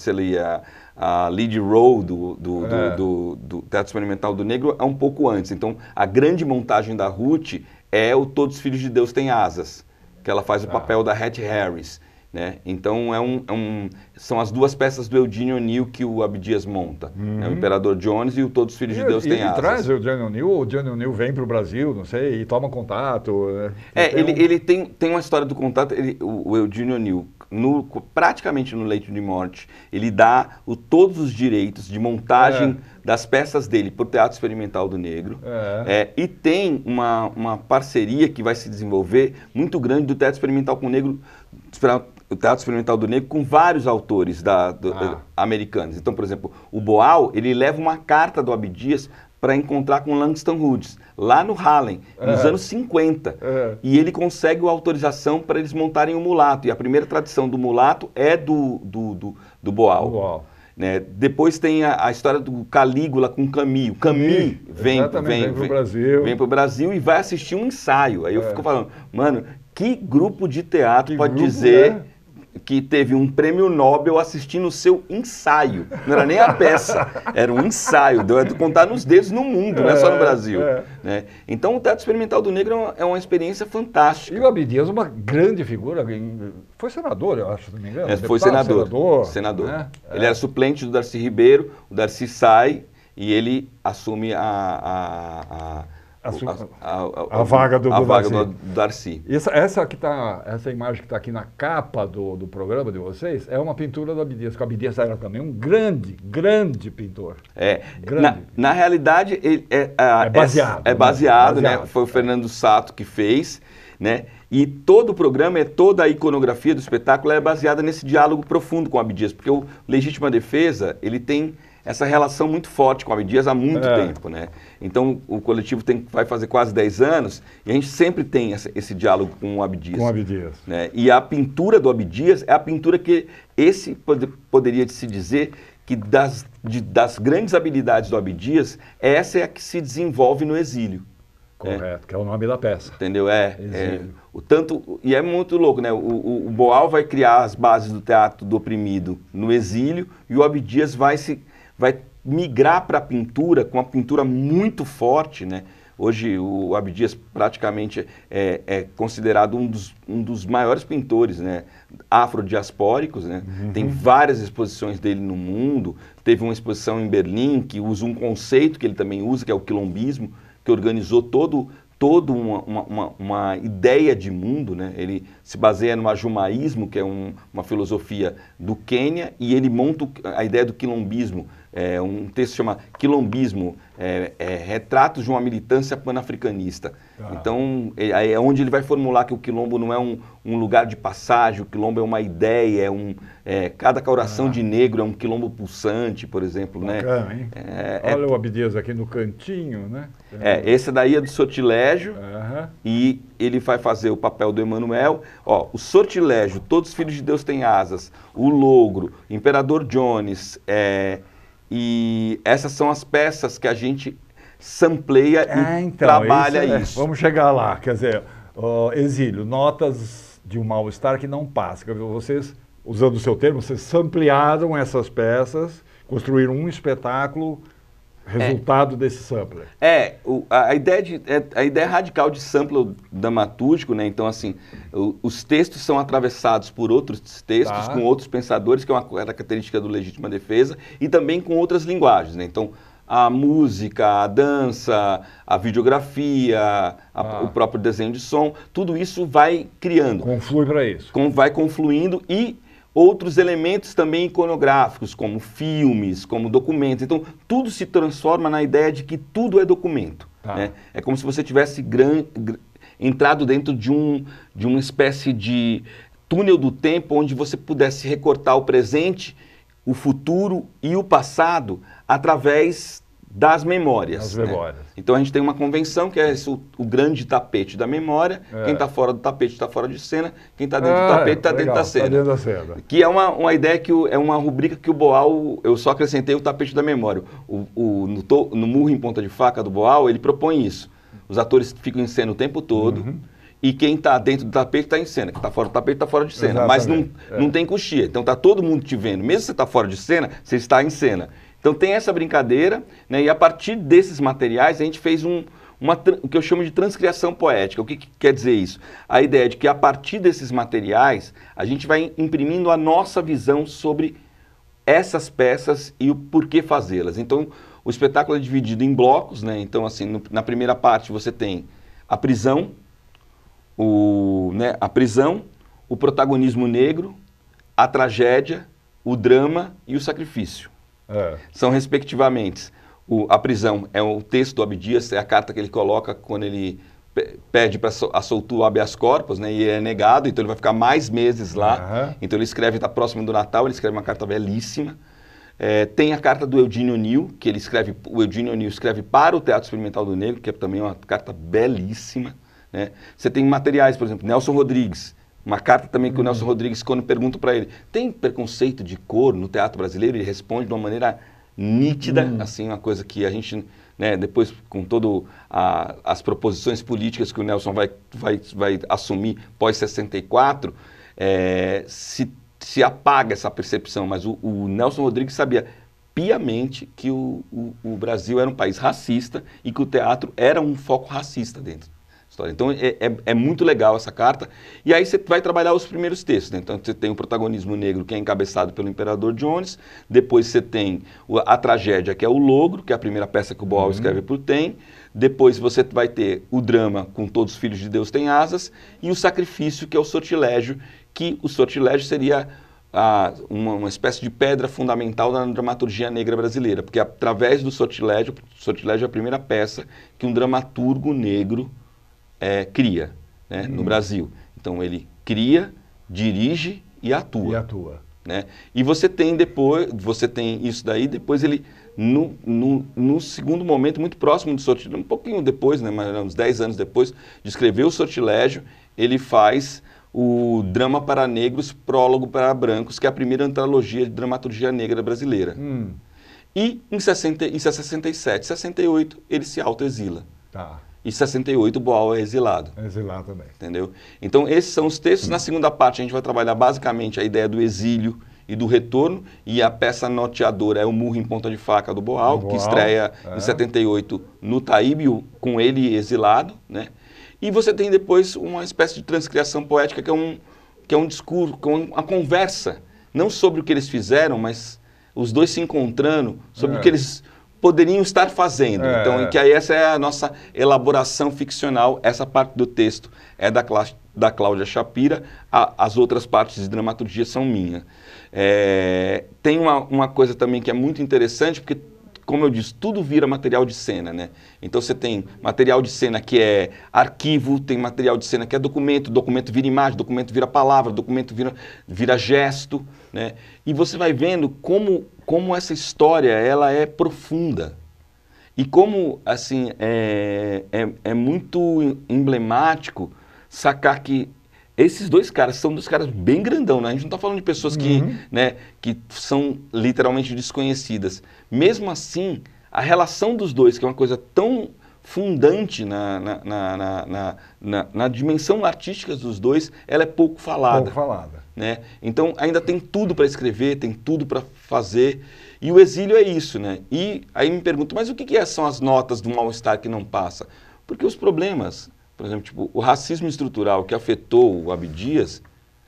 [SPEAKER 12] lead role do Teatro Experimental do Negro é um pouco antes. Então, a grande montagem da Ruth é o Todos os Filhos de Deus Têm Asas, que ela faz o papel da Hattie Harris. Né? Então, são as duas peças do Eugene O'Neill que o Abdias monta. O Imperador Jones e o Todos os Filhos de Deus Têm Asas.
[SPEAKER 1] Ele traz o Eugene O'Neill vem para o Brasil, não sei, e toma contato. Né?
[SPEAKER 12] Ele tem uma história do contato, o Eugene O'Neill, praticamente no leito de morte, ele dá todos os direitos de montagem das peças dele para o Teatro Experimental do Negro. E tem uma parceria que vai se desenvolver muito grande do Teatro Experimental com o Negro, o Teatro Experimental do Negro, com vários autores americanos. Então, por exemplo, o Boal, ele leva uma carta do Abdias para encontrar com Langston Hughes, lá no Harlem, nos anos 50. E ele consegue a autorização para eles montarem o Mulato. E a primeira tradição do Mulato é do Boal. Né? Depois tem a história do Calígula com Camille. Camille vem para o Brasil e vai assistir um ensaio. Aí eu fico falando, mano, que grupo de teatro pode dizer que teve um prêmio Nobel assistindo o seu ensaio? Não era nem a peça, era um ensaio. Deu de contar nos dedos no mundo, não é só no Brasil. Né? Então o Teatro Experimental do Negro é uma experiência fantástica.
[SPEAKER 1] E o Abdias, uma grande figura, foi senador, eu acho, se não me engano.
[SPEAKER 12] Foi senador. Né? Ele era suplente do Darcy Ribeiro, o Darcy sai e ele assume a
[SPEAKER 1] vaga do
[SPEAKER 12] Darcy.
[SPEAKER 1] Essa imagem que está aqui na capa do programa de vocês é uma pintura do Abdias, que o Abdias era também um grande pintor.
[SPEAKER 12] Na realidade, ele é baseado, né? Foi o Fernando Sato que fez, né? E todo o programa, toda a iconografia do espetáculo é baseada nesse diálogo profundo com o Abdias, porque o Legítima Defesa, ele tem essa relação muito forte com o Abdias há muito tempo, né? Então, o coletivo vai fazer quase 10 anos e a gente sempre tem esse diálogo com o Abdias. Né? E a pintura do Abdias é a pintura que poderia se dizer que das grandes habilidades do Abdias, essa é a que se desenvolve no exílio.
[SPEAKER 1] Correto, que é o nome da peça.
[SPEAKER 12] Entendeu? E é muito louco, né? O Boal vai criar as bases do teatro do oprimido no exílio e o Abdias vai migrar para a pintura com uma pintura muito forte, né? Hoje o Abdias praticamente é considerado um dos maiores pintores, né? Afrodiaspóricos, né? Tem várias exposições dele no mundo. Teve uma exposição em Berlim que usa um conceito que ele também usa, que é o quilombismo, que organizou toda uma ideia de mundo, né? Ele se baseia no ajumaísmo, que é uma filosofia do Quênia, e ele monta a ideia do quilombismo. Um texto chama Quilombismo, Retratos de uma Militância Panafricanista. Então, é onde ele vai formular que o quilombo não é um lugar de passagem, o quilombo é uma ideia, cada coração de negro é um quilombo pulsante, por exemplo.
[SPEAKER 1] Bacana, né? Hein? Olha o Abdias aqui no cantinho, né?
[SPEAKER 12] Esse daí é do Sortilégio, e ele vai fazer o papel do Emanuel. O Sortilégio, Todos os Filhos de Deus Têm Asas, o Logro, Imperador Jones, e essas são as peças que a gente sampleia e trabalha isso.
[SPEAKER 1] Vamos chegar lá, quer dizer, Exílio, notas de um mal-estar que não passa. Vocês usando o seu termo, vocês samplearam essas peças, construíram um espetáculo resultado desse sampler.
[SPEAKER 12] A ideia radical de sampler dramatúrgico, né? Então, assim, os textos são atravessados por outros textos, com outros pensadores, que é uma característica do Legítima Defesa, e também com outras linguagens, né? Então, a música, a dança, a videografia, o próprio desenho de som, tudo isso vai criando.
[SPEAKER 1] Conflui para isso.
[SPEAKER 12] Vai confluindo e outros elementos também iconográficos, como filmes, como documentos. Então, tudo se transforma na ideia de que tudo é documento. Né? É como se você tivesse entrado dentro de uma espécie de túnel do tempo onde você pudesse recortar o presente, o futuro e o passado através das memórias. Né? Então a gente tem uma convenção que é o grande tapete da memória. Quem está fora do tapete está fora de cena, quem está dentro do tapete está dentro da cena. Que é uma ideia que é uma rubrica que o Boal, eu só acrescentei o tapete da memória. No Murro em Ponta de Faca do Boal, ele propõe isso. Os atores ficam em cena o tempo todo. E quem está dentro do tapete está em cena. Quem está fora do tapete está fora de cena. Mas não tem coxia. Então está todo mundo te vendo. Mesmo se você está fora de cena, você está em cena. Então tem essa brincadeira, né? E a partir desses materiais a gente fez o que eu chamo de transcriação poética. O que quer dizer isso? A ideia de que a partir desses materiais a gente vai imprimindo a nossa visão sobre essas peças e o porquê fazê-las. Então o espetáculo é dividido em blocos, né? Então assim, na primeira parte você tem a prisão, o protagonismo negro, a tragédia, o drama e o sacrifício. São, respectivamente, a prisão é o texto do Abdias, é a carta que ele coloca quando ele pede para soltar o habeas corpus, né, e é negado, então ele vai ficar mais meses lá. Então ele escreve, está próximo do Natal, ele escreve uma carta belíssima. Tem a carta do Eugênio O'Neill, que o Eugênio O'Neill escreve para o Teatro Experimental do Negro, que é também uma carta belíssima. Né? Você tem materiais, por exemplo, Nelson Rodrigues, uma carta também que o Nelson Rodrigues, quando pergunta para ele, tem preconceito de cor no teatro brasileiro? Ele responde de uma maneira nítida, assim, uma coisa que a gente, né, depois com todas as proposições políticas que o Nelson vai assumir pós-64, se apaga essa percepção, mas o Nelson Rodrigues sabia piamente que o Brasil era um país racista e que o teatro era um foco racista dentro. Então é muito legal essa carta. E aí você vai trabalhar os primeiros textos, né? Então você tem o protagonismo negro, que é encabeçado pelo Imperador Jones. Depois você tem a tragédia, que é o Logro, que é a primeira peça que o Boal escreve para o Tem. Depois você vai ter o drama, com Todos os Filhos de Deus têm Asas. E o sacrifício, que é o sortilégio, que o sortilégio seria uma espécie de pedra fundamental na dramaturgia negra brasileira. Porque através do sortilégio, o sortilégio é a primeira peça que um dramaturgo negro cria, né, no Brasil. Então ele cria, dirige e atua. Né? E você tem isso daí, depois ele, no segundo momento, muito próximo do sortilégio, um pouquinho depois, né, mas uns 10 anos depois de escrever o sortilégio, ele faz o Drama para Negros, Prólogo para Brancos, que é a primeira antologia de dramaturgia negra brasileira. E em 67, 68, ele se autoexila. E em 68 o Boal é exilado. É exilado também. Entendeu? Então esses são os textos. Na segunda parte a gente vai trabalhar basicamente a ideia do exílio e do retorno. E a peça norteadora é o Murro em Ponta de Faca do Boal, que estreia em 78 no Taíbe, com ele exilado. Né? E você tem depois uma espécie de transcriação poética que é um discurso, que é uma conversa. Não sobre o que eles fizeram, mas os dois se encontrando sobre o que eles poderiam estar fazendo. Então, que aí essa é a nossa elaboração ficcional. Essa parte do texto é da Cláudia Shapira, as outras partes de dramaturgia são minhas. Tem uma coisa também que é muito interessante, porque, como eu disse, tudo vira material de cena, né? Então você tem material de cena que é arquivo, tem material de cena que é documento, documento vira imagem, documento vira palavra, documento vira gesto, né? E você vai vendo como essa história ela é profunda. E como, assim, é muito emblemático sacar que esses dois caras são dois caras bem grandão, né? A gente não está falando de pessoas que são literalmente desconhecidas. Mesmo assim, a relação dos dois, que é uma coisa tão fundante na dimensão artística dos dois, ela é pouco falada.
[SPEAKER 1] Pouco falada.
[SPEAKER 12] Né? Então ainda tem tudo para escrever, tem tudo para fazer, e o exílio é isso, né? E aí me pergunto, mas o que são as notas do mal-estar que não passa? Porque os problemas, por exemplo, tipo, o racismo estrutural que afetou o Abdias,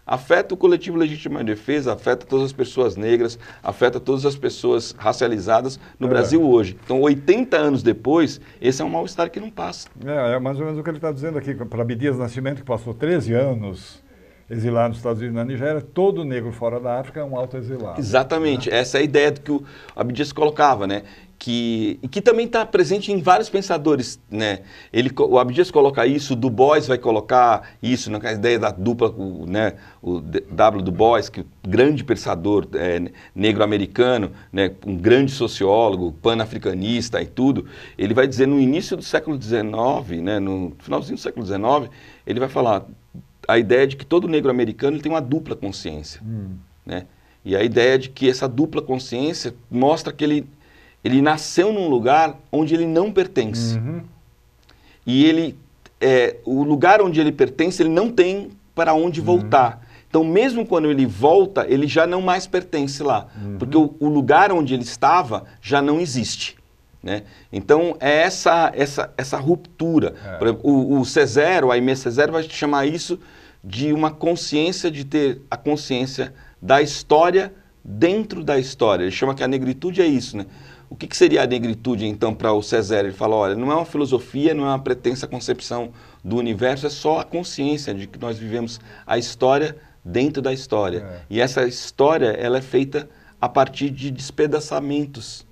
[SPEAKER 12] afeta o coletivo Legítima Defesa, afeta todas as pessoas negras, afeta todas as pessoas racializadas no Brasil hoje. Então, 80 anos depois, esse é um mal-estar que não passa.
[SPEAKER 1] É mais ou menos o que ele está dizendo aqui. Para Abdias Nascimento, que passou 13 anos exilado nos Estados Unidos e na Nigéria, todo negro fora da África é um autoexilado.
[SPEAKER 12] Exatamente. Né? Essa é a ideia que o Abdias colocava, né? E que também está presente em vários pensadores, né? O Abdias coloca isso, o Du Bois vai colocar isso, né? A ideia da dupla, né? O W. Du Bois, que é um grande pensador negro-americano, né? Um grande sociólogo, pan-africanista e tudo, ele vai dizer no início do século XIX, né? No finalzinho do século XIX, ele vai falar a ideia de que todo negro americano ele tem uma dupla consciência, né? E a ideia de que essa dupla consciência mostra que ele nasceu num lugar onde ele não pertence. E o lugar onde ele pertence, ele não tem para onde voltar. Então, mesmo quando ele volta, ele já não mais pertence lá. Porque o lugar onde ele estava já não existe. Né? Então, é essa ruptura. Por exemplo, o Césaire, o Aimé Césaire, vai chamar isso de uma consciência, de ter a consciência da história dentro da história. Ele chama que a negritude é isso, né? O que seria a negritude, então, para o Césaire? Ele fala, olha, não é uma filosofia, não é uma pretensa concepção do universo, é só a consciência de que nós vivemos a história dentro da história. E essa história, ela é feita a partir de despedaçamentos,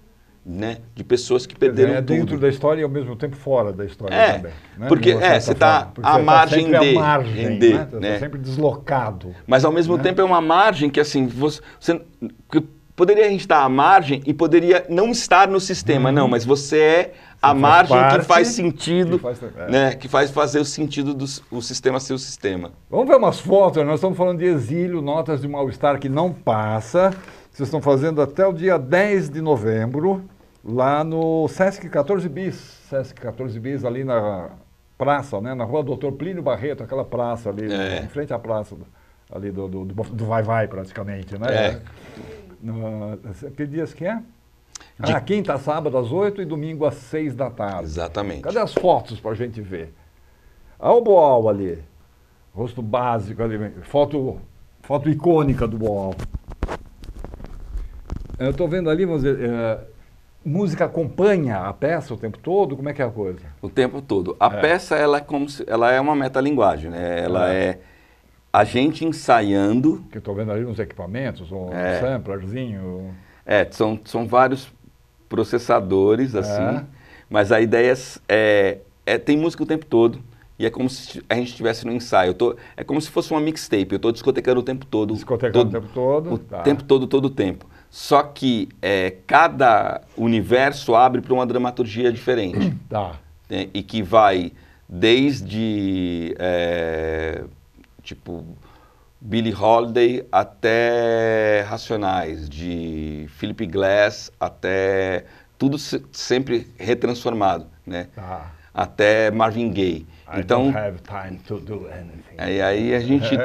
[SPEAKER 12] né, de pessoas que perderam tudo.
[SPEAKER 1] Dentro da história e ao mesmo tempo fora da história também. Né?
[SPEAKER 12] Porque você está à margem
[SPEAKER 1] né?
[SPEAKER 12] Você
[SPEAKER 1] está sempre deslocado.
[SPEAKER 12] Mas ao mesmo tempo é uma margem que assim, poderia a gente estar à margem e poderia não estar no sistema, não, mas você é a margem que faz sentido, que faz fazer o sentido do sistema ser o sistema.
[SPEAKER 1] Vamos ver umas fotos, nós estamos falando de exílio, notas de mal-estar que não passa. Vocês estão fazendo até o dia 10 de novembro, lá no Sesc 14 Bis. Sesc 14 Bis, ali na praça, né? Na rua Doutor Plínio Barreto, aquela praça ali, em frente à praça ali do Vai-Vai, praticamente, né? Que dias que é? Quinta, sábado às 8 e domingo às 6 da tarde.
[SPEAKER 12] Exatamente.
[SPEAKER 1] Cadê as fotos para a gente ver? Olha o Boal ali, rosto básico ali, foto icônica do Boal. Eu estou vendo ali, vamos dizer, música acompanha a peça o tempo todo? Como é que é a coisa?
[SPEAKER 12] O tempo todo. A peça, ela é uma metalinguagem, né? Ela é a gente ensaiando...
[SPEAKER 1] Que estou vendo ali uns equipamentos, um samplerzinho...
[SPEAKER 12] São vários processadores, assim, mas a ideia tem música o tempo todo. E é como se a gente estivesse no ensaio. É como se fosse uma mixtape. Eu estou discotecando o tempo todo.
[SPEAKER 1] Discotecando o tempo todo?
[SPEAKER 12] O tempo todo, todo o tempo. Só que cada universo abre para uma dramaturgia diferente. Né? E que vai desde, tipo, Billie Holiday até Racionais, de Philip Glass até... Tudo sempre retransformado, né? Até Marvin Gaye. Então,
[SPEAKER 1] I don't have time to do anything.
[SPEAKER 12] Aí a gente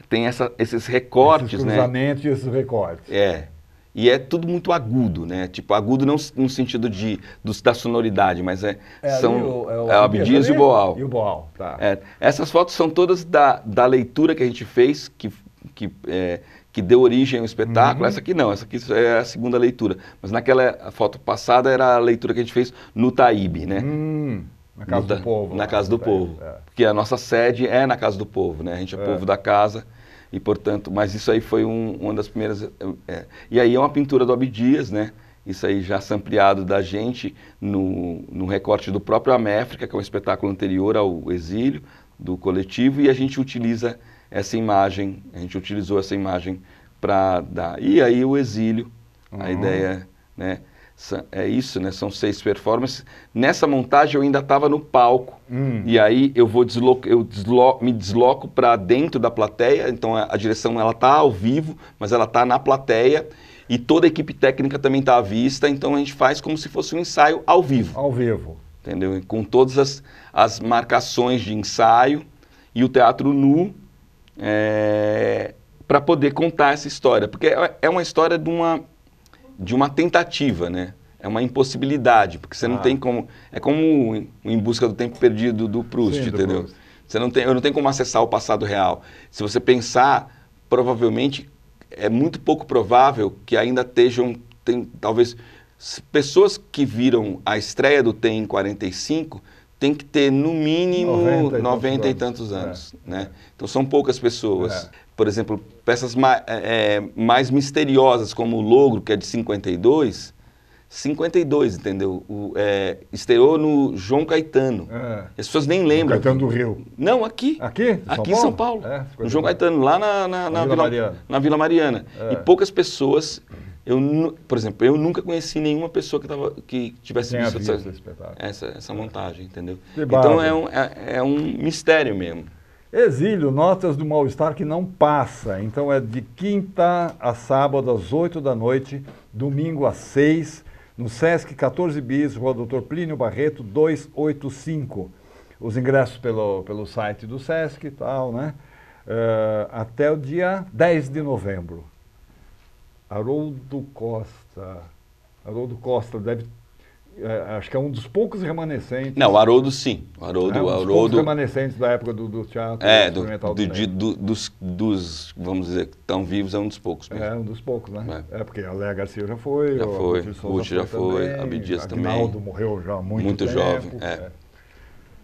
[SPEAKER 12] tem esses recortes,
[SPEAKER 1] esses cruzamentos, né? E esses recortes.
[SPEAKER 12] E é tudo muito agudo, né? Tipo, agudo não no sentido da sonoridade, mas são o Abdias e o Boal.
[SPEAKER 1] E o Boal, tá.
[SPEAKER 12] Essas fotos são todas da leitura que a gente fez, que deu origem ao espetáculo. Essa aqui não, essa aqui é a segunda leitura. Mas naquela foto passada era a leitura que a gente fez no Taíbe, né?
[SPEAKER 1] Na Casa do Povo.
[SPEAKER 12] Na Casa do Povo. Porque a nossa sede é na Casa do Povo, né? A gente é povo da casa e, portanto... Mas isso aí foi uma das primeiras... E aí é uma pintura do Abdias, né? Isso aí já sampleado da gente no recorte do próprio Améfrica, que é um espetáculo anterior ao exílio, do coletivo, e a gente utiliza essa imagem, a gente utilizou essa imagem para dar... E aí o exílio, a ideia, né? É isso, né? São 6 performances. Nessa montagem eu ainda estava no palco. E aí eu me desloco para dentro da plateia. Então a direção ela está ao vivo, mas ela está na plateia. E toda a equipe técnica também está à vista, então a gente faz como se fosse um ensaio ao vivo.
[SPEAKER 1] Ao vivo.
[SPEAKER 12] Entendeu? E com todas as marcações de ensaio e o teatro nu para poder contar essa história. Porque é uma história de uma tentativa, né? É uma impossibilidade, porque você não tem como... É como Em Busca do Tempo Perdido do Proust, entendeu? Eu não tenho como acessar o passado real. Se você pensar, provavelmente, é muito pouco provável que ainda talvez, pessoas que viram a estreia do TEM em 45, tem que ter, no mínimo, 90 e tantos anos. Né? Então, são poucas pessoas. Por exemplo, peças mais misteriosas, como o Logro, que é de 52, entendeu? Estreou no João Caetano. As pessoas nem lembram.
[SPEAKER 1] Caetano do Rio.
[SPEAKER 12] Não, aqui.
[SPEAKER 1] Aqui?
[SPEAKER 12] Aqui em São Paulo. No João Caetano, lá na Vila Mariana. E poucas pessoas... por exemplo, eu nunca conheci nenhuma pessoa que tivesse visto essa montagem, entendeu? Então é um mistério mesmo.
[SPEAKER 1] Exílio, Notas do Mal-Estar que não passa. Então é de quinta a sábado às 8 da noite, domingo às 6, no Sesc 14 Bis, Rua Doutor Plínio Barreto 285. Os ingressos pelo site do Sesc e tal, né? Até o dia 10 de novembro. Haroldo Costa deve... acho que é um dos poucos remanescentes.
[SPEAKER 12] Não, o Haroldo sim. O Haroldo,
[SPEAKER 1] dos poucos remanescentes da época do teatro experimental
[SPEAKER 12] dos, vamos dizer, que estão vivos, é um dos poucos mesmo.
[SPEAKER 1] É um dos poucos, né? Porque a Léa Garcia já foi.
[SPEAKER 12] Já foi, Ruth já foi, Abdias também.
[SPEAKER 1] Aguinaldo morreu já há muito tempo.
[SPEAKER 12] Jovem,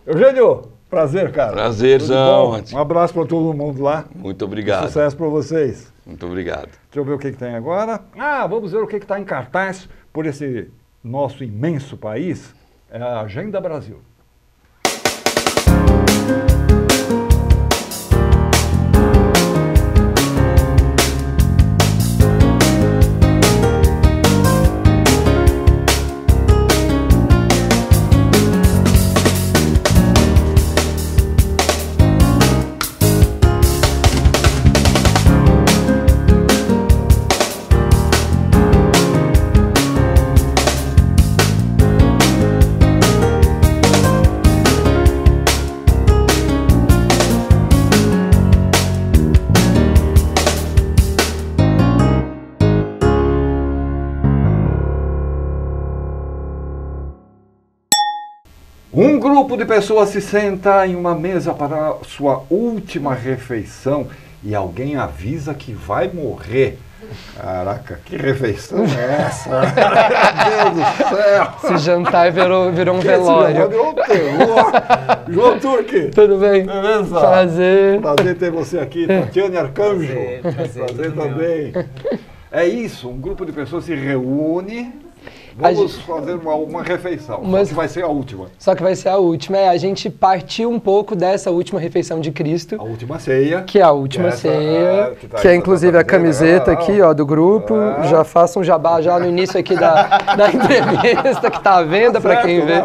[SPEAKER 1] Eugênio, prazer, cara.
[SPEAKER 12] Prazerzão.
[SPEAKER 1] Um abraço para todo mundo lá.
[SPEAKER 12] Muito obrigado.
[SPEAKER 1] Sucesso para vocês.
[SPEAKER 12] Muito obrigado.
[SPEAKER 1] Deixa eu ver o que tem agora. Vamos ver o que está em cartaz por esse nosso imenso país. É a Agenda Brasil. Um grupo de pessoas se senta em uma mesa para sua última refeição e alguém avisa que vai morrer. Caraca, que refeição é essa? Meu Deus do céu!
[SPEAKER 13] Esse jantar virou um velório.
[SPEAKER 1] João Turque!
[SPEAKER 13] Tudo bem?
[SPEAKER 1] Beleza?
[SPEAKER 13] Prazer.
[SPEAKER 1] Prazer ter você aqui, Tatiane Arcanjo. Prazer também. É isso, um grupo de pessoas se reúne. Vamos fazer uma refeição, só que vai ser a última.
[SPEAKER 13] Só que vai ser a última. A gente partiu um pouco dessa última refeição de Cristo.
[SPEAKER 1] A última ceia.
[SPEAKER 13] Que é a última ceia, que é inclusive a camiseta aqui, ó, do grupo. Já façam um jabá já no início aqui da entrevista, que tá à venda para quem vê.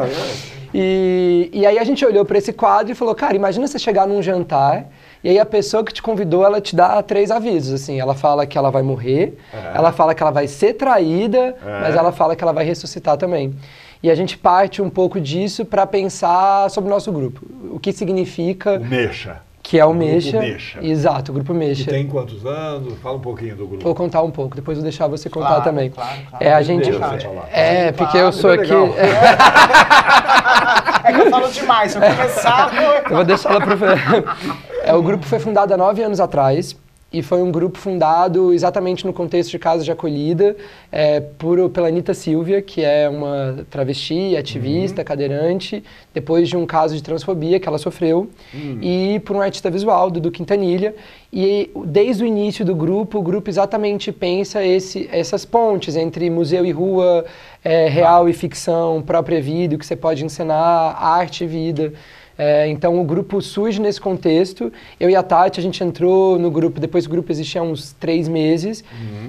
[SPEAKER 13] E aí a gente olhou para esse quadro e falou, cara, imagina você chegar num jantar e aí a pessoa que te convidou, ela te dá 3 avisos, assim, ela fala que ela vai morrer, ela fala que ela vai ser traída, mas ela fala que ela vai ressuscitar também. E a gente parte um pouco disso para pensar sobre o nosso grupo, o que significa...
[SPEAKER 1] O Mecha.
[SPEAKER 13] Que é o Mecha.
[SPEAKER 1] Grupo Mecha.
[SPEAKER 13] Exato, o Grupo Mecha.
[SPEAKER 1] E tem quantos anos? Fala um pouquinho do grupo.
[SPEAKER 13] Vou contar um pouco, depois vou deixar você contar também.
[SPEAKER 2] Claro.
[SPEAKER 13] A gente... Porque eu sou aqui...
[SPEAKER 2] É que eu falo demais, se eu começar...
[SPEAKER 13] Eu vou deixar ela pro... O grupo foi fundado há 9 anos atrás e foi um grupo fundado exatamente no contexto de casa de acolhida pela Anitta Silvia, que é uma travesti, ativista, cadeirante, depois de um caso de transfobia que ela sofreu, e por um artista visual, Dudu Quintanilha. E desde o início do grupo, o grupo exatamente pensa essas pontes entre museu e rua, real e ficção, própria vida, o que você pode encenar, arte e vida. Então o grupo surge nesse contexto. Eu e a Tati, a gente entrou no grupo, depois o grupo existia há uns 3 meses.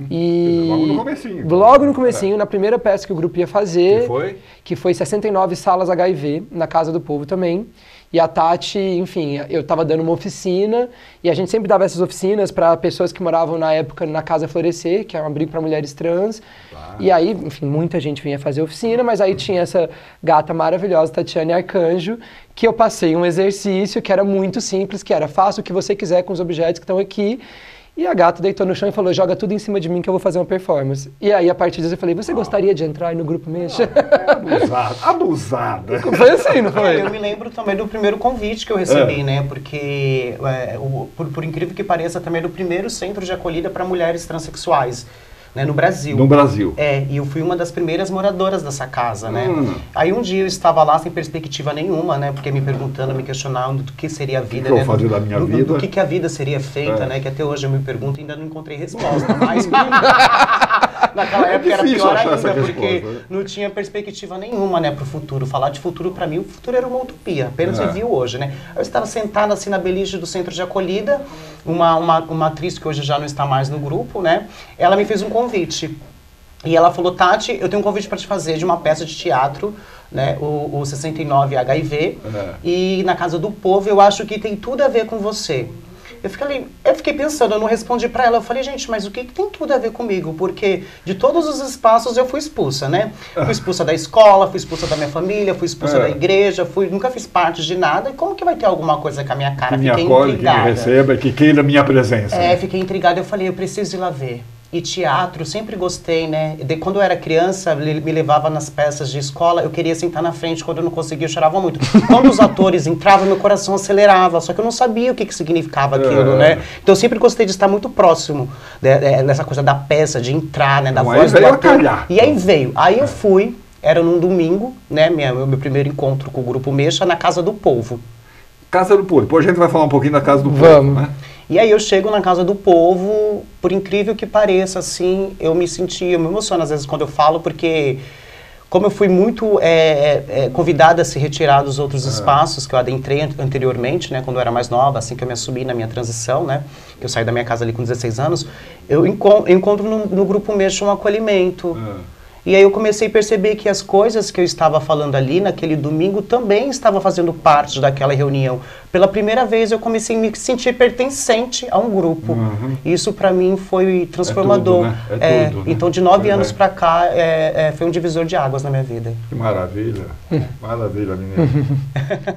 [SPEAKER 13] E
[SPEAKER 1] logo no comecinho.
[SPEAKER 13] Logo no comecinho, na primeira peça que o grupo ia fazer.
[SPEAKER 1] Que foi?
[SPEAKER 13] Que foi 69 Salas HIV, na Casa do Povo também. E a Tati, enfim, eu estava dando uma oficina, e a gente sempre dava essas oficinas para pessoas que moravam na época na Casa Florescer, que é um abrigo para mulheres trans. E aí, enfim, muita gente vinha fazer oficina, mas aí tinha essa gata maravilhosa, Tatiane Arcanjo, que eu passei um exercício que era muito simples, que era faça o que você quiser com os objetos que estão aqui. E a gata deitou no chão e falou, joga tudo em cima de mim que eu vou fazer uma performance. E aí, a partir disso, eu falei, você gostaria de entrar no Grupo Mexa?
[SPEAKER 1] Abusada.
[SPEAKER 13] Foi assim, não foi?
[SPEAKER 14] Eu me lembro também do primeiro convite que eu recebi, né? Porque, por incrível que pareça, também do primeiro centro de acolhida para mulheres transexuais. Né, no Brasil.
[SPEAKER 1] No Brasil.
[SPEAKER 14] E eu fui uma das primeiras moradoras dessa casa, né? Aí um dia eu estava lá sem perspectiva nenhuma, né? Porque me perguntando, me questionando do que seria a vida,
[SPEAKER 1] né? Do, da minha vida.
[SPEAKER 14] Do que a vida seria feita, né? Que até hoje eu me pergunto e ainda não encontrei resposta. Mas naquela época era pior ainda, porque não tinha perspectiva nenhuma, né? Para o futuro. Falar de futuro, para mim, o futuro era uma utopia. Apenas vivi hoje, né? Eu estava sentada assim na beliche do centro de acolhida, uma atriz que hoje já não está mais no grupo, né? Ela me fez um convite. E ela falou, Tati, eu tenho um convite para te fazer de uma peça de teatro, né, o 69 HIV, e na Casa do Povo, eu acho que tem tudo a ver com você. Eu fiquei pensando, eu não respondi para ela, eu falei, gente, mas o que tem tudo a ver comigo? Porque de todos os espaços eu fui expulsa, né? Fui expulsa da escola, fui expulsa da minha família, fui expulsa da igreja, nunca fiz parte de nada, e como que vai ter alguma coisa com a minha cara?
[SPEAKER 1] Que me acolhe, que me receba, que queira a minha presença.
[SPEAKER 14] Fiquei intrigada, eu falei, eu preciso ir lá ver. E teatro, sempre gostei, né? Quando eu era criança, me levava nas peças de escola, eu queria sentar na frente, quando eu não conseguia, eu chorava muito. Quando os atores entravam, meu coração acelerava, só que eu não sabia o que significava aquilo, né? Então eu sempre gostei de estar muito próximo dessa coisa da peça, de entrar, né? Da voz do ator. E aí veio. Aí eu fui, era num domingo, né? Meu primeiro encontro com o Grupo Mexa na Casa do Povo.
[SPEAKER 1] Casa do Povo. Depois a gente vai falar um pouquinho da Casa do Povo, né?
[SPEAKER 14] E aí eu chego na Casa do Povo, por incrível que pareça, assim, eu me emociono às vezes quando eu falo, porque como eu fui muito convidada a se retirar dos outros espaços que eu adentrei anteriormente, né, quando eu era mais nova, assim que eu me assumi na minha transição, né, que eu saí da minha casa ali com 16 anos, eu encontro no Grupo Mexa um acolhimento. E aí eu comecei a perceber que as coisas que eu estava falando ali naquele domingo também estavam fazendo parte daquela reunião. Pela primeira vez eu comecei a me sentir pertencente a um grupo. Isso para mim foi transformador.
[SPEAKER 1] Tudo, né? Tudo, né?
[SPEAKER 14] Então de 9 anos para cá foi um divisor de águas na minha vida.
[SPEAKER 1] Que maravilha. Maravilha, menina.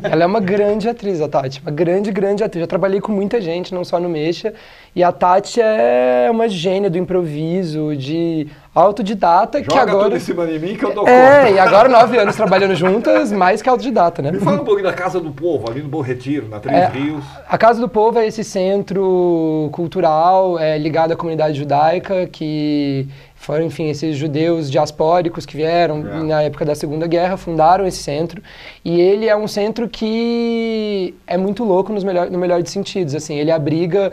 [SPEAKER 13] Ela é uma grande atriz, a Tati. Uma grande, grande atriz. Já trabalhei com muita gente, não só no Mexa. E a Tati é uma gênia do improviso, de autodidata.
[SPEAKER 1] Joga
[SPEAKER 13] que agora
[SPEAKER 1] tudo em cima de mim que eu dou conta.
[SPEAKER 13] E agora 9 anos trabalhando juntas, mais que autodidata, né?
[SPEAKER 1] Me fala um pouquinho da Casa do Povo, ali no Bom Retiro, na Três Rios.
[SPEAKER 13] A Casa do Povo é esse centro cultural ligado à comunidade judaica, que foram, enfim, esses judeus diaspóricos que vieram na época da Segunda Guerra, fundaram esse centro. E ele é um centro que é muito louco no melhor dos sentidos. Assim, ele abriga,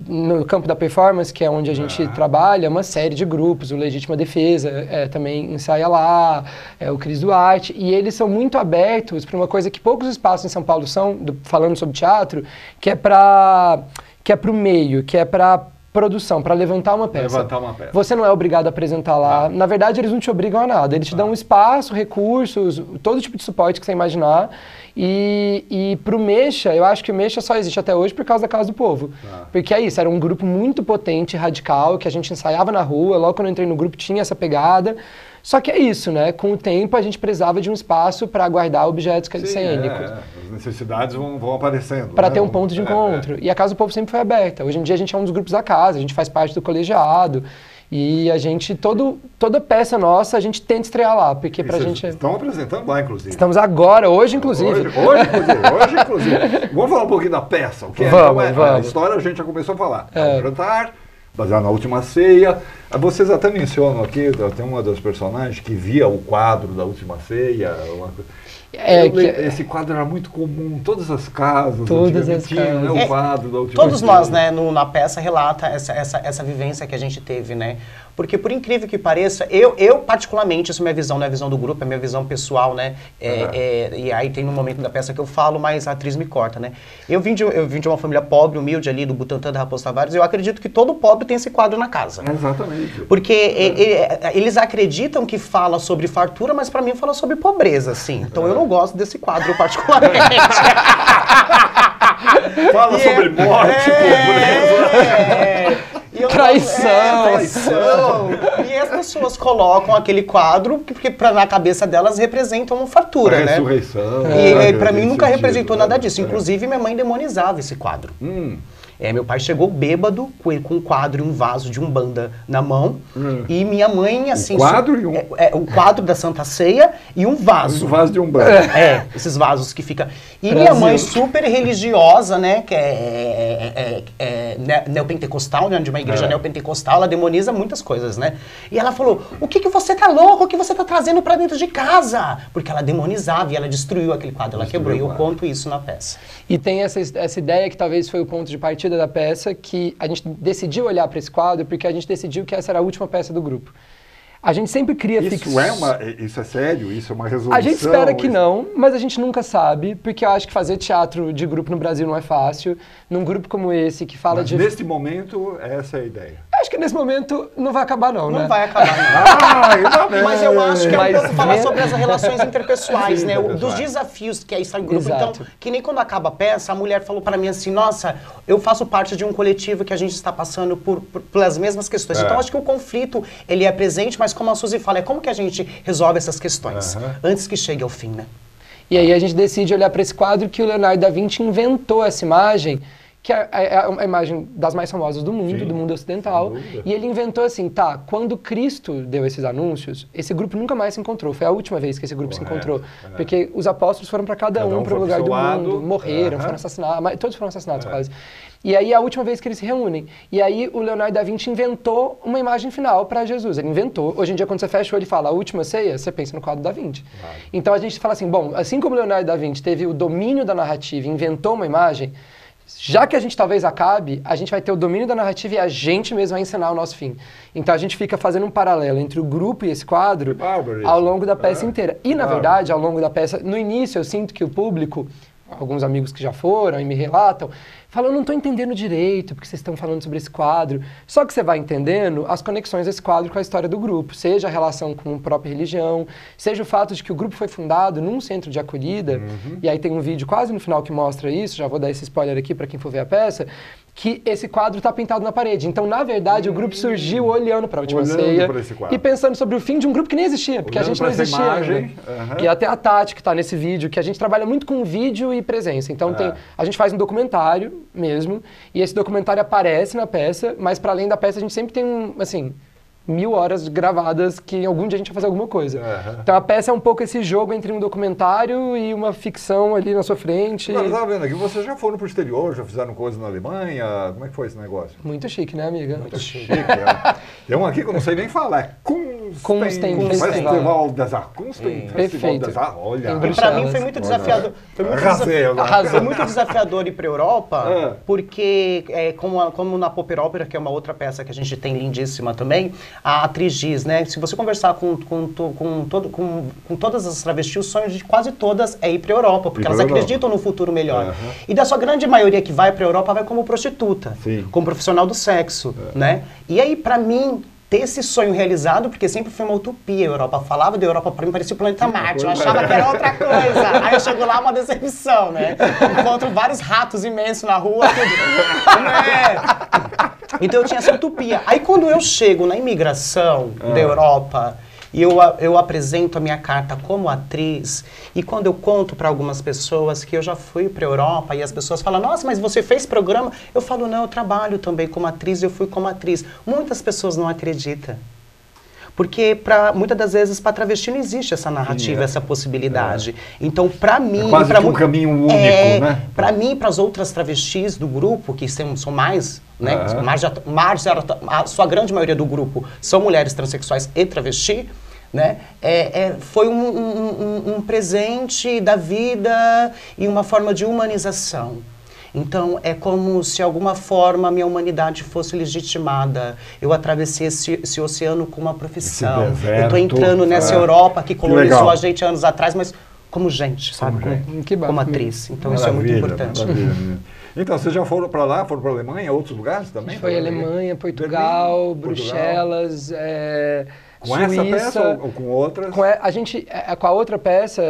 [SPEAKER 13] no campo da performance, que é onde a gente trabalha, uma série de grupos. O Legítima Defesa também ensaia lá, o Cris Duarte. E eles são muito abertos para uma coisa que poucos espaços em São Paulo são, falando sobre teatro, que é para o meio, que é para produção, para levantar uma peça. Você não é obrigado a apresentar lá. Na verdade, eles não te obrigam a nada. Eles te dão um espaço, recursos, todo tipo de suporte que você imaginar. E pro Mexa, eu acho que o Mexa só existe até hoje por causa da Casa do Povo. Porque é isso, era um grupo muito potente, radical, que a gente ensaiava na rua. Logo quando eu entrei no grupo tinha essa pegada. Só que é isso, né? Com o tempo a gente precisava de um espaço para guardar objetos cênicos.
[SPEAKER 1] As necessidades vão aparecendo.
[SPEAKER 13] Para ter um ponto de encontro. E a Casa do Povo sempre foi aberta. Hoje em dia a gente é um dos grupos da casa, a gente faz parte do colegiado. E a gente, toda peça nossa, a gente tenta estrear lá, porque pra gente...
[SPEAKER 1] Estão apresentando lá, inclusive.
[SPEAKER 13] Estamos agora, hoje, inclusive.
[SPEAKER 1] Hoje, inclusive. Vamos falar um pouquinho da peça, o que
[SPEAKER 13] vamos.
[SPEAKER 1] A história a gente já começou a falar. É um jantar, baseado na Última Ceia. Vocês até mencionam aqui, tem uma das personagens que via o quadro da Última Ceia. Esse quadro era muito comum em todas as casas.
[SPEAKER 13] Todas as
[SPEAKER 1] casas. Né, o quadro da Última
[SPEAKER 14] Todos
[SPEAKER 1] Ceia.
[SPEAKER 14] nós, né, na peça relata essa vivência que a gente teve, né? Porque, por incrível que pareça, eu particularmente, isso é minha visão, não é a visão do grupo, é minha visão pessoal, né? E aí tem um momento da peça que eu falo, mas a atriz me corta, né? Eu vim de uma família pobre, humilde ali, do Butantã da Raposo Tavares, e eu acredito que todo pobre tem esse quadro na casa.
[SPEAKER 1] Exatamente.
[SPEAKER 14] Porque eles acreditam que fala sobre fartura, mas para mim fala sobre pobreza, assim. Então eu não gosto desse quadro particularmente.
[SPEAKER 1] Fala sobre morte, pobreza.
[SPEAKER 13] Traição.
[SPEAKER 14] E as pessoas colocam aquele quadro porque na cabeça delas representam uma fartura, né?
[SPEAKER 1] Ressurreição.
[SPEAKER 14] E para mim nunca representou nada disso. Inclusive minha mãe demonizava esse quadro. Meu pai chegou bêbado com um quadro e um vaso de Umbanda na mão. E minha mãe, assim...
[SPEAKER 1] O quadro e um...
[SPEAKER 14] o quadro da Santa Ceia e um vaso.
[SPEAKER 1] Um vaso de Umbanda.
[SPEAKER 14] Esses vasos que fica... E minha mãe, super religiosa, né? Que é neopentecostal, né? De uma igreja neopentecostal, ela demoniza muitas coisas, né? E ela falou, o que você tá louco? O que você tá trazendo pra dentro de casa? Porque ela demonizava e ela destruiu aquele quadro, ela quebrou. E eu conto isso na peça.
[SPEAKER 13] E tem essa ideia que talvez foi o ponto de partida da peça, que a gente decidiu olhar para esse quadro porque a gente decidiu que essa era a última peça do grupo. A gente sempre cria
[SPEAKER 1] Isso é sério? Isso é uma resolução?
[SPEAKER 13] A gente espera que não, mas a gente nunca sabe, porque eu acho que fazer teatro de grupo no Brasil não é fácil. Num grupo como esse, que fala
[SPEAKER 1] mas neste momento, essa é a ideia.
[SPEAKER 13] Acho que nesse momento não vai acabar não, né?
[SPEAKER 14] Não vai acabar não. Mas eu acho que é um pouco falar sobre as relações interpessoais, né? Dos desafios que é estar em grupo.
[SPEAKER 13] Exato.
[SPEAKER 14] Então, que nem quando acaba a peça, a mulher falou para mim assim, nossa, eu faço parte de um coletivo que a gente está passando pelas mesmas questões. Então, acho que o conflito, ele é presente, mas como a Suzy fala, é como que a gente resolve essas questões antes que chegue ao fim, né?
[SPEAKER 13] E aí a gente decide olhar para esse quadro que o Leonardo da Vinci inventou essa imagem, que é a imagem das mais famosas do mundo ocidental. E ele inventou assim, quando Cristo deu esses anúncios, esse grupo nunca mais se encontrou. Foi a última vez que esse grupo se encontrou. Porque os apóstolos foram para cada um para o lugar do mundo, morreram, foram assassinados, todos foram assassinados quase. E aí é a última vez que eles se reúnem. E aí o Leonardo da Vinci inventou uma imagem final para Jesus. Ele inventou. Hoje em dia, quando você fecha o olho e fala a última ceia, você pensa no quadro da Vinci. Então a gente fala assim, bom, assim como o Leonardo da Vinci teve o domínio da narrativa e inventou uma imagem, já que a gente talvez acabe, a gente vai ter o domínio da narrativa e a gente mesmo vai encenar o nosso fim. Então a gente fica fazendo um paralelo entre o grupo e esse quadro ao longo da peça inteira. E na verdade, ao longo da peça, no início eu sinto que o público, alguns amigos que já foram e me relatam, falam, eu não estou entendendo direito porque vocês estão falando sobre esse quadro. Só que você vai entendendo as conexões desse quadro com a história do grupo, seja a relação com a própria religião, seja o fato de que o grupo foi fundado num centro de acolhida, e aí tem um vídeo quase no final que mostra isso, já vou dar esse spoiler aqui para quem for ver a peça, que esse quadro está pintado na parede. Então, na verdade, o grupo surgiu olhando para a última ceia e pensando sobre o fim de um grupo que nem existia, porque a gente não existia ainda. E até a Tati, que está nesse vídeo, que a gente trabalha muito com vídeo e presença. Então, a gente faz um documentário mesmo, e esse documentário aparece na peça, mas para além da peça a gente sempre tem, assim, 1000 horas gravadas que algum dia a gente vai fazer alguma coisa. Então a peça é um pouco esse jogo entre um documentário e uma ficção ali na sua frente.
[SPEAKER 1] Agora, eu estava vendo aqui, vocês já foram para o exterior, já fizeram coisa na Alemanha, como é que foi esse negócio?
[SPEAKER 13] Muito chique, né, amiga?
[SPEAKER 1] Muito chique, Tem um aqui que eu não sei nem falar, é Kunsten Festival des Arts. Kunsten Festival des Arts, olha.
[SPEAKER 14] E para mim foi muito desafiador. Foi muito desafiador ir para a Europa, porque como na Pop Opera, que é uma outra peça que a gente tem lindíssima também, a atriz diz, né? Se você conversar com todas as travestis, o sonho de quase todas é ir para a Europa, porque elas acreditam no futuro melhor. E da sua grande maioria que vai para a Europa, vai como prostituta, como profissional do sexo, né? E aí, para mim, ter esse sonho realizado, porque sempre foi uma utopia a Europa. Falava da Europa, para mim parecia o planeta Marte, eu achava que era outra coisa. Aí eu chego lá, uma decepção, né? Encontro vários ratos imensos na rua, Então eu tinha essa utopia. Aí quando eu chego na imigração da Europa e eu apresento a minha carta como atriz, e quando eu conto para algumas pessoas que eu já fui para a Europa e as pessoas falam, nossa, mas você fez programa? Eu falo, não, eu trabalho também como atriz, eu fui como atriz. Muitas pessoas não acreditam. Porque muitas das vezes para travesti não existe essa narrativa, essa possibilidade. Então, para mim,
[SPEAKER 1] é quase um caminho único, né?
[SPEAKER 14] Para mim e para as outras travestis do grupo, que são mais, né? A sua grande maioria do grupo são mulheres transexuais e travesti, né? Foi um presente da vida e uma forma de humanização. Então, é como se, de alguma forma, a minha humanidade fosse legitimada. Eu atravessei esse oceano com uma profissão. Eu estou entrando nessa Europa que colonizou a gente anos atrás, mas como gente, sabe? Como atriz. Então
[SPEAKER 1] maravilha,
[SPEAKER 14] isso é muito importante.
[SPEAKER 1] Então, vocês já foram para lá, foram para a Alemanha, outros lugares também?
[SPEAKER 13] A gente foi Alemanha, Portugal, Bruxelas,
[SPEAKER 1] com
[SPEAKER 13] Suíça.
[SPEAKER 1] essa peça ou com outras?
[SPEAKER 13] Com a outra peça,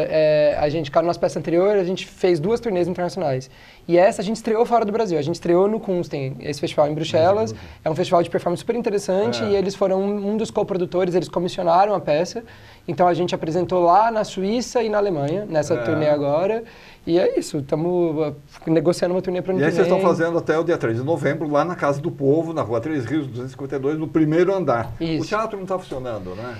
[SPEAKER 13] com a nossa peça anterior, a gente fez 2 turnês internacionais. E essa a gente estreou fora do Brasil. A gente estreou no Kunsten, esse festival em Bruxelas. É um festival de performance super interessante e eles foram um dos coprodutores, eles comissionaram a peça. Então a gente apresentou lá na Suíça e na Alemanha, nessa turnê agora. E é isso, estamos negociando uma turnê para o ano que vem.
[SPEAKER 1] E aí vocês estão fazendo até o dia 3 de novembro, lá na Casa do Povo, na Rua 3 Rios, 252, no primeiro andar. Isso. O teatro não está funcionando, né?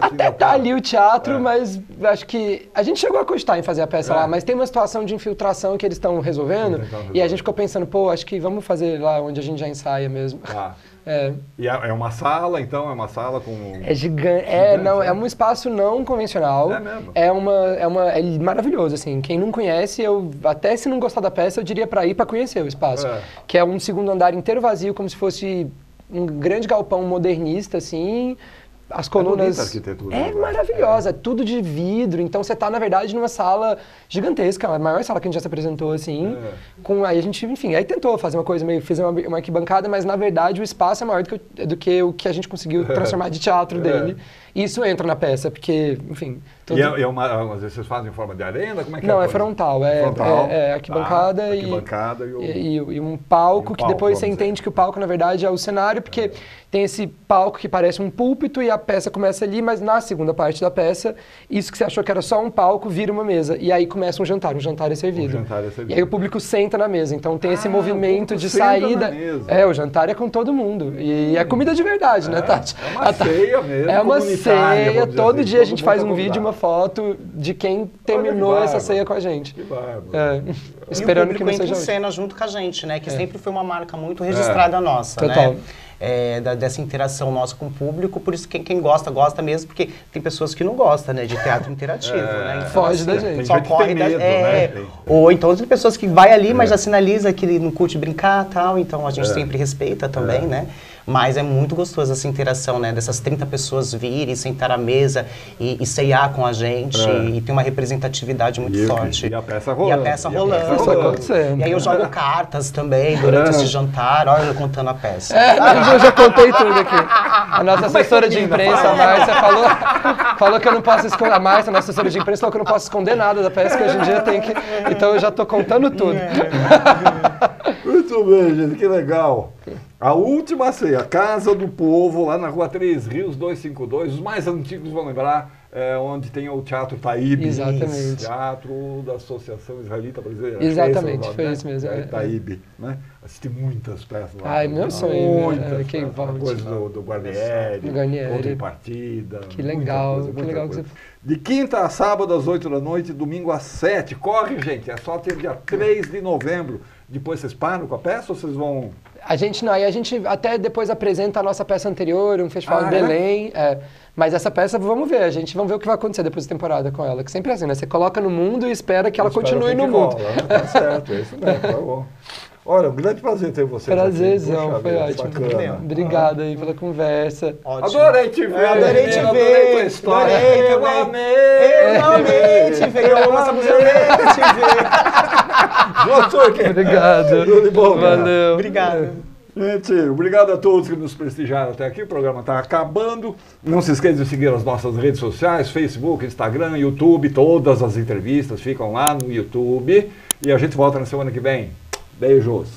[SPEAKER 13] Até tá ali o teatro, mas acho que a gente chegou a cogitar em fazer a peça lá, mas tem uma situação de infiltração que eles estão resolvendo e a gente ficou pensando, pô, acho que vamos fazer lá onde a gente já ensaia mesmo.
[SPEAKER 1] E é uma sala, então? É uma sala com...
[SPEAKER 13] É gigante. É um espaço não convencional.
[SPEAKER 1] É mesmo?
[SPEAKER 13] É maravilhoso, assim. Quem não conhece, até se não gostar da peça, eu diria para ir para conhecer o espaço. Que é um segundo andar inteiro vazio, como se fosse um grande galpão modernista, assim... As colunas... É maravilhosa, é tudo de vidro, então você está, na verdade, numa sala gigantesca, a maior sala que a gente já se apresentou, assim, aí a gente, enfim, aí tentou fazer uma coisa meio, fez uma arquibancada, mas na verdade o espaço é maior do que o que a gente conseguiu transformar de teatro dele. E isso entra na peça, porque, enfim...
[SPEAKER 1] E às vezes vocês fazem em forma de arena? Como é que
[SPEAKER 13] Não, é frontal, é arquibancada, e um palco, que depois você entende que o palco, na verdade, é o cenário, porque tem esse palco que parece um púlpito e a peça começa ali, mas na segunda parte da peça, isso que você achou que era só um palco, vira uma mesa. E aí começa um jantar é servido. E aí o público senta na mesa, então tem esse movimento de saída. O jantar é com todo mundo. E é comida de verdade, né, Tati?
[SPEAKER 1] É uma ceia mesmo.
[SPEAKER 13] É uma ceia, todo dia a gente faz um vídeo, uma foto de quem terminou essa ceia com a gente.
[SPEAKER 1] Que bárbaro.
[SPEAKER 13] Esperando
[SPEAKER 14] e o
[SPEAKER 13] que não seja
[SPEAKER 14] entra em cena junto com a gente, né? Que sempre foi uma marca muito registrada nossa, né? Dessa interação nossa com o público, por isso quem gosta mesmo, porque tem pessoas que não gostam, né, de teatro interativo, né? Então,
[SPEAKER 13] foge da gente.
[SPEAKER 14] Só corre da gente. Ou então tem pessoas que vai ali, mas já sinaliza que ele não curte brincar e tal, então a gente sempre respeita também, né? Mas é muito gostoso essa interação, né? Dessas 30 pessoas virem, sentar à mesa e ceiar com a gente. E tem uma representatividade muito forte.
[SPEAKER 1] E a peça rolando.
[SPEAKER 14] E a peça rolando. E aí eu jogo cartas também durante esse jantar, olha, eu contando a peça.
[SPEAKER 13] Eu já contei tudo aqui. A nossa assessora de imprensa, a Márcia, falou que eu não posso esconder. A Márcia, nossa assessora de imprensa, falou que eu não posso esconder nada da peça, que hoje em dia tem que... Então eu já tô contando tudo.
[SPEAKER 1] Muito bem, gente, que legal. A última ceia, Casa do Povo, lá na Rua 3 Rios, 252. Os mais antigos vão lembrar, onde tem o Teatro Taíbe.
[SPEAKER 13] Exatamente.
[SPEAKER 1] Teatro da Associação Israelita Brasileira.
[SPEAKER 13] Exatamente, foi isso mesmo.
[SPEAKER 1] Taíbe, né? Assisti muitas peças lá.
[SPEAKER 13] Ai, meu sonho.
[SPEAKER 1] Muitas coisas do Guarnieri, Outra Partida.
[SPEAKER 13] Que legal, que legal que você...
[SPEAKER 1] De quinta a sábado, às 8 da noite, domingo às 7. Corre, gente, é só até dia 3 de novembro. Depois vocês param com a peça ou vocês vão...
[SPEAKER 13] A gente não, aí a gente até depois apresenta a nossa peça anterior, um festival em Belém. Mas essa peça, vamos ver o que vai acontecer depois da temporada com ela. Que sempre é assim, né? Você coloca no mundo e espera que ela continue no mundo.
[SPEAKER 1] Tá certo, é isso mesmo, tá bom. Olha, um grande prazer ter você.
[SPEAKER 13] Prazerzão, foi ótimo. Obrigado aí pela conversa.
[SPEAKER 1] Ótimo. Adorei te ver.
[SPEAKER 14] Adorei te ver.
[SPEAKER 1] Adorei tua história.
[SPEAKER 14] Eu amei te ver. Eu amo essa música. Eu amei te ver.
[SPEAKER 1] Gostou aqui?
[SPEAKER 13] Obrigado.
[SPEAKER 1] Tudo de bom.
[SPEAKER 13] Valeu.
[SPEAKER 14] Obrigado.
[SPEAKER 1] Gente, obrigado a todos que nos prestigiaram até aqui. O programa está acabando. Não se esqueça de seguir as nossas redes sociais, Facebook, Instagram, YouTube. Todas as entrevistas ficam lá no YouTube. E a gente volta na semana que vem. Beijos.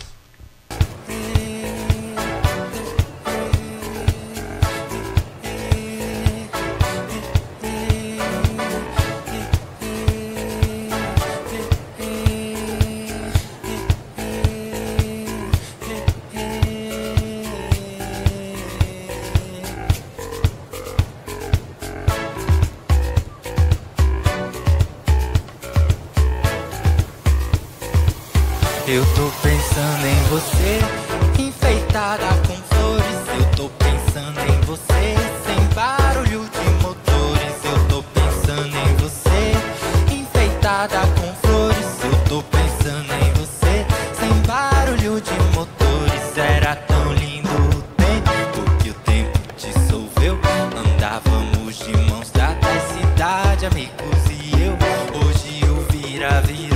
[SPEAKER 15] Eu tô pensando em você, enfeitada com flores. Eu tô pensando em você, sem barulho de motores. Eu tô pensando em você, enfeitada com flores. Eu tô pensando em você, sem barulho de motores. Era tão lindo o tempo, que o tempo dissolveu. Andávamos de mãos dadas, cidade, amigos e eu. Hoje vira, vira.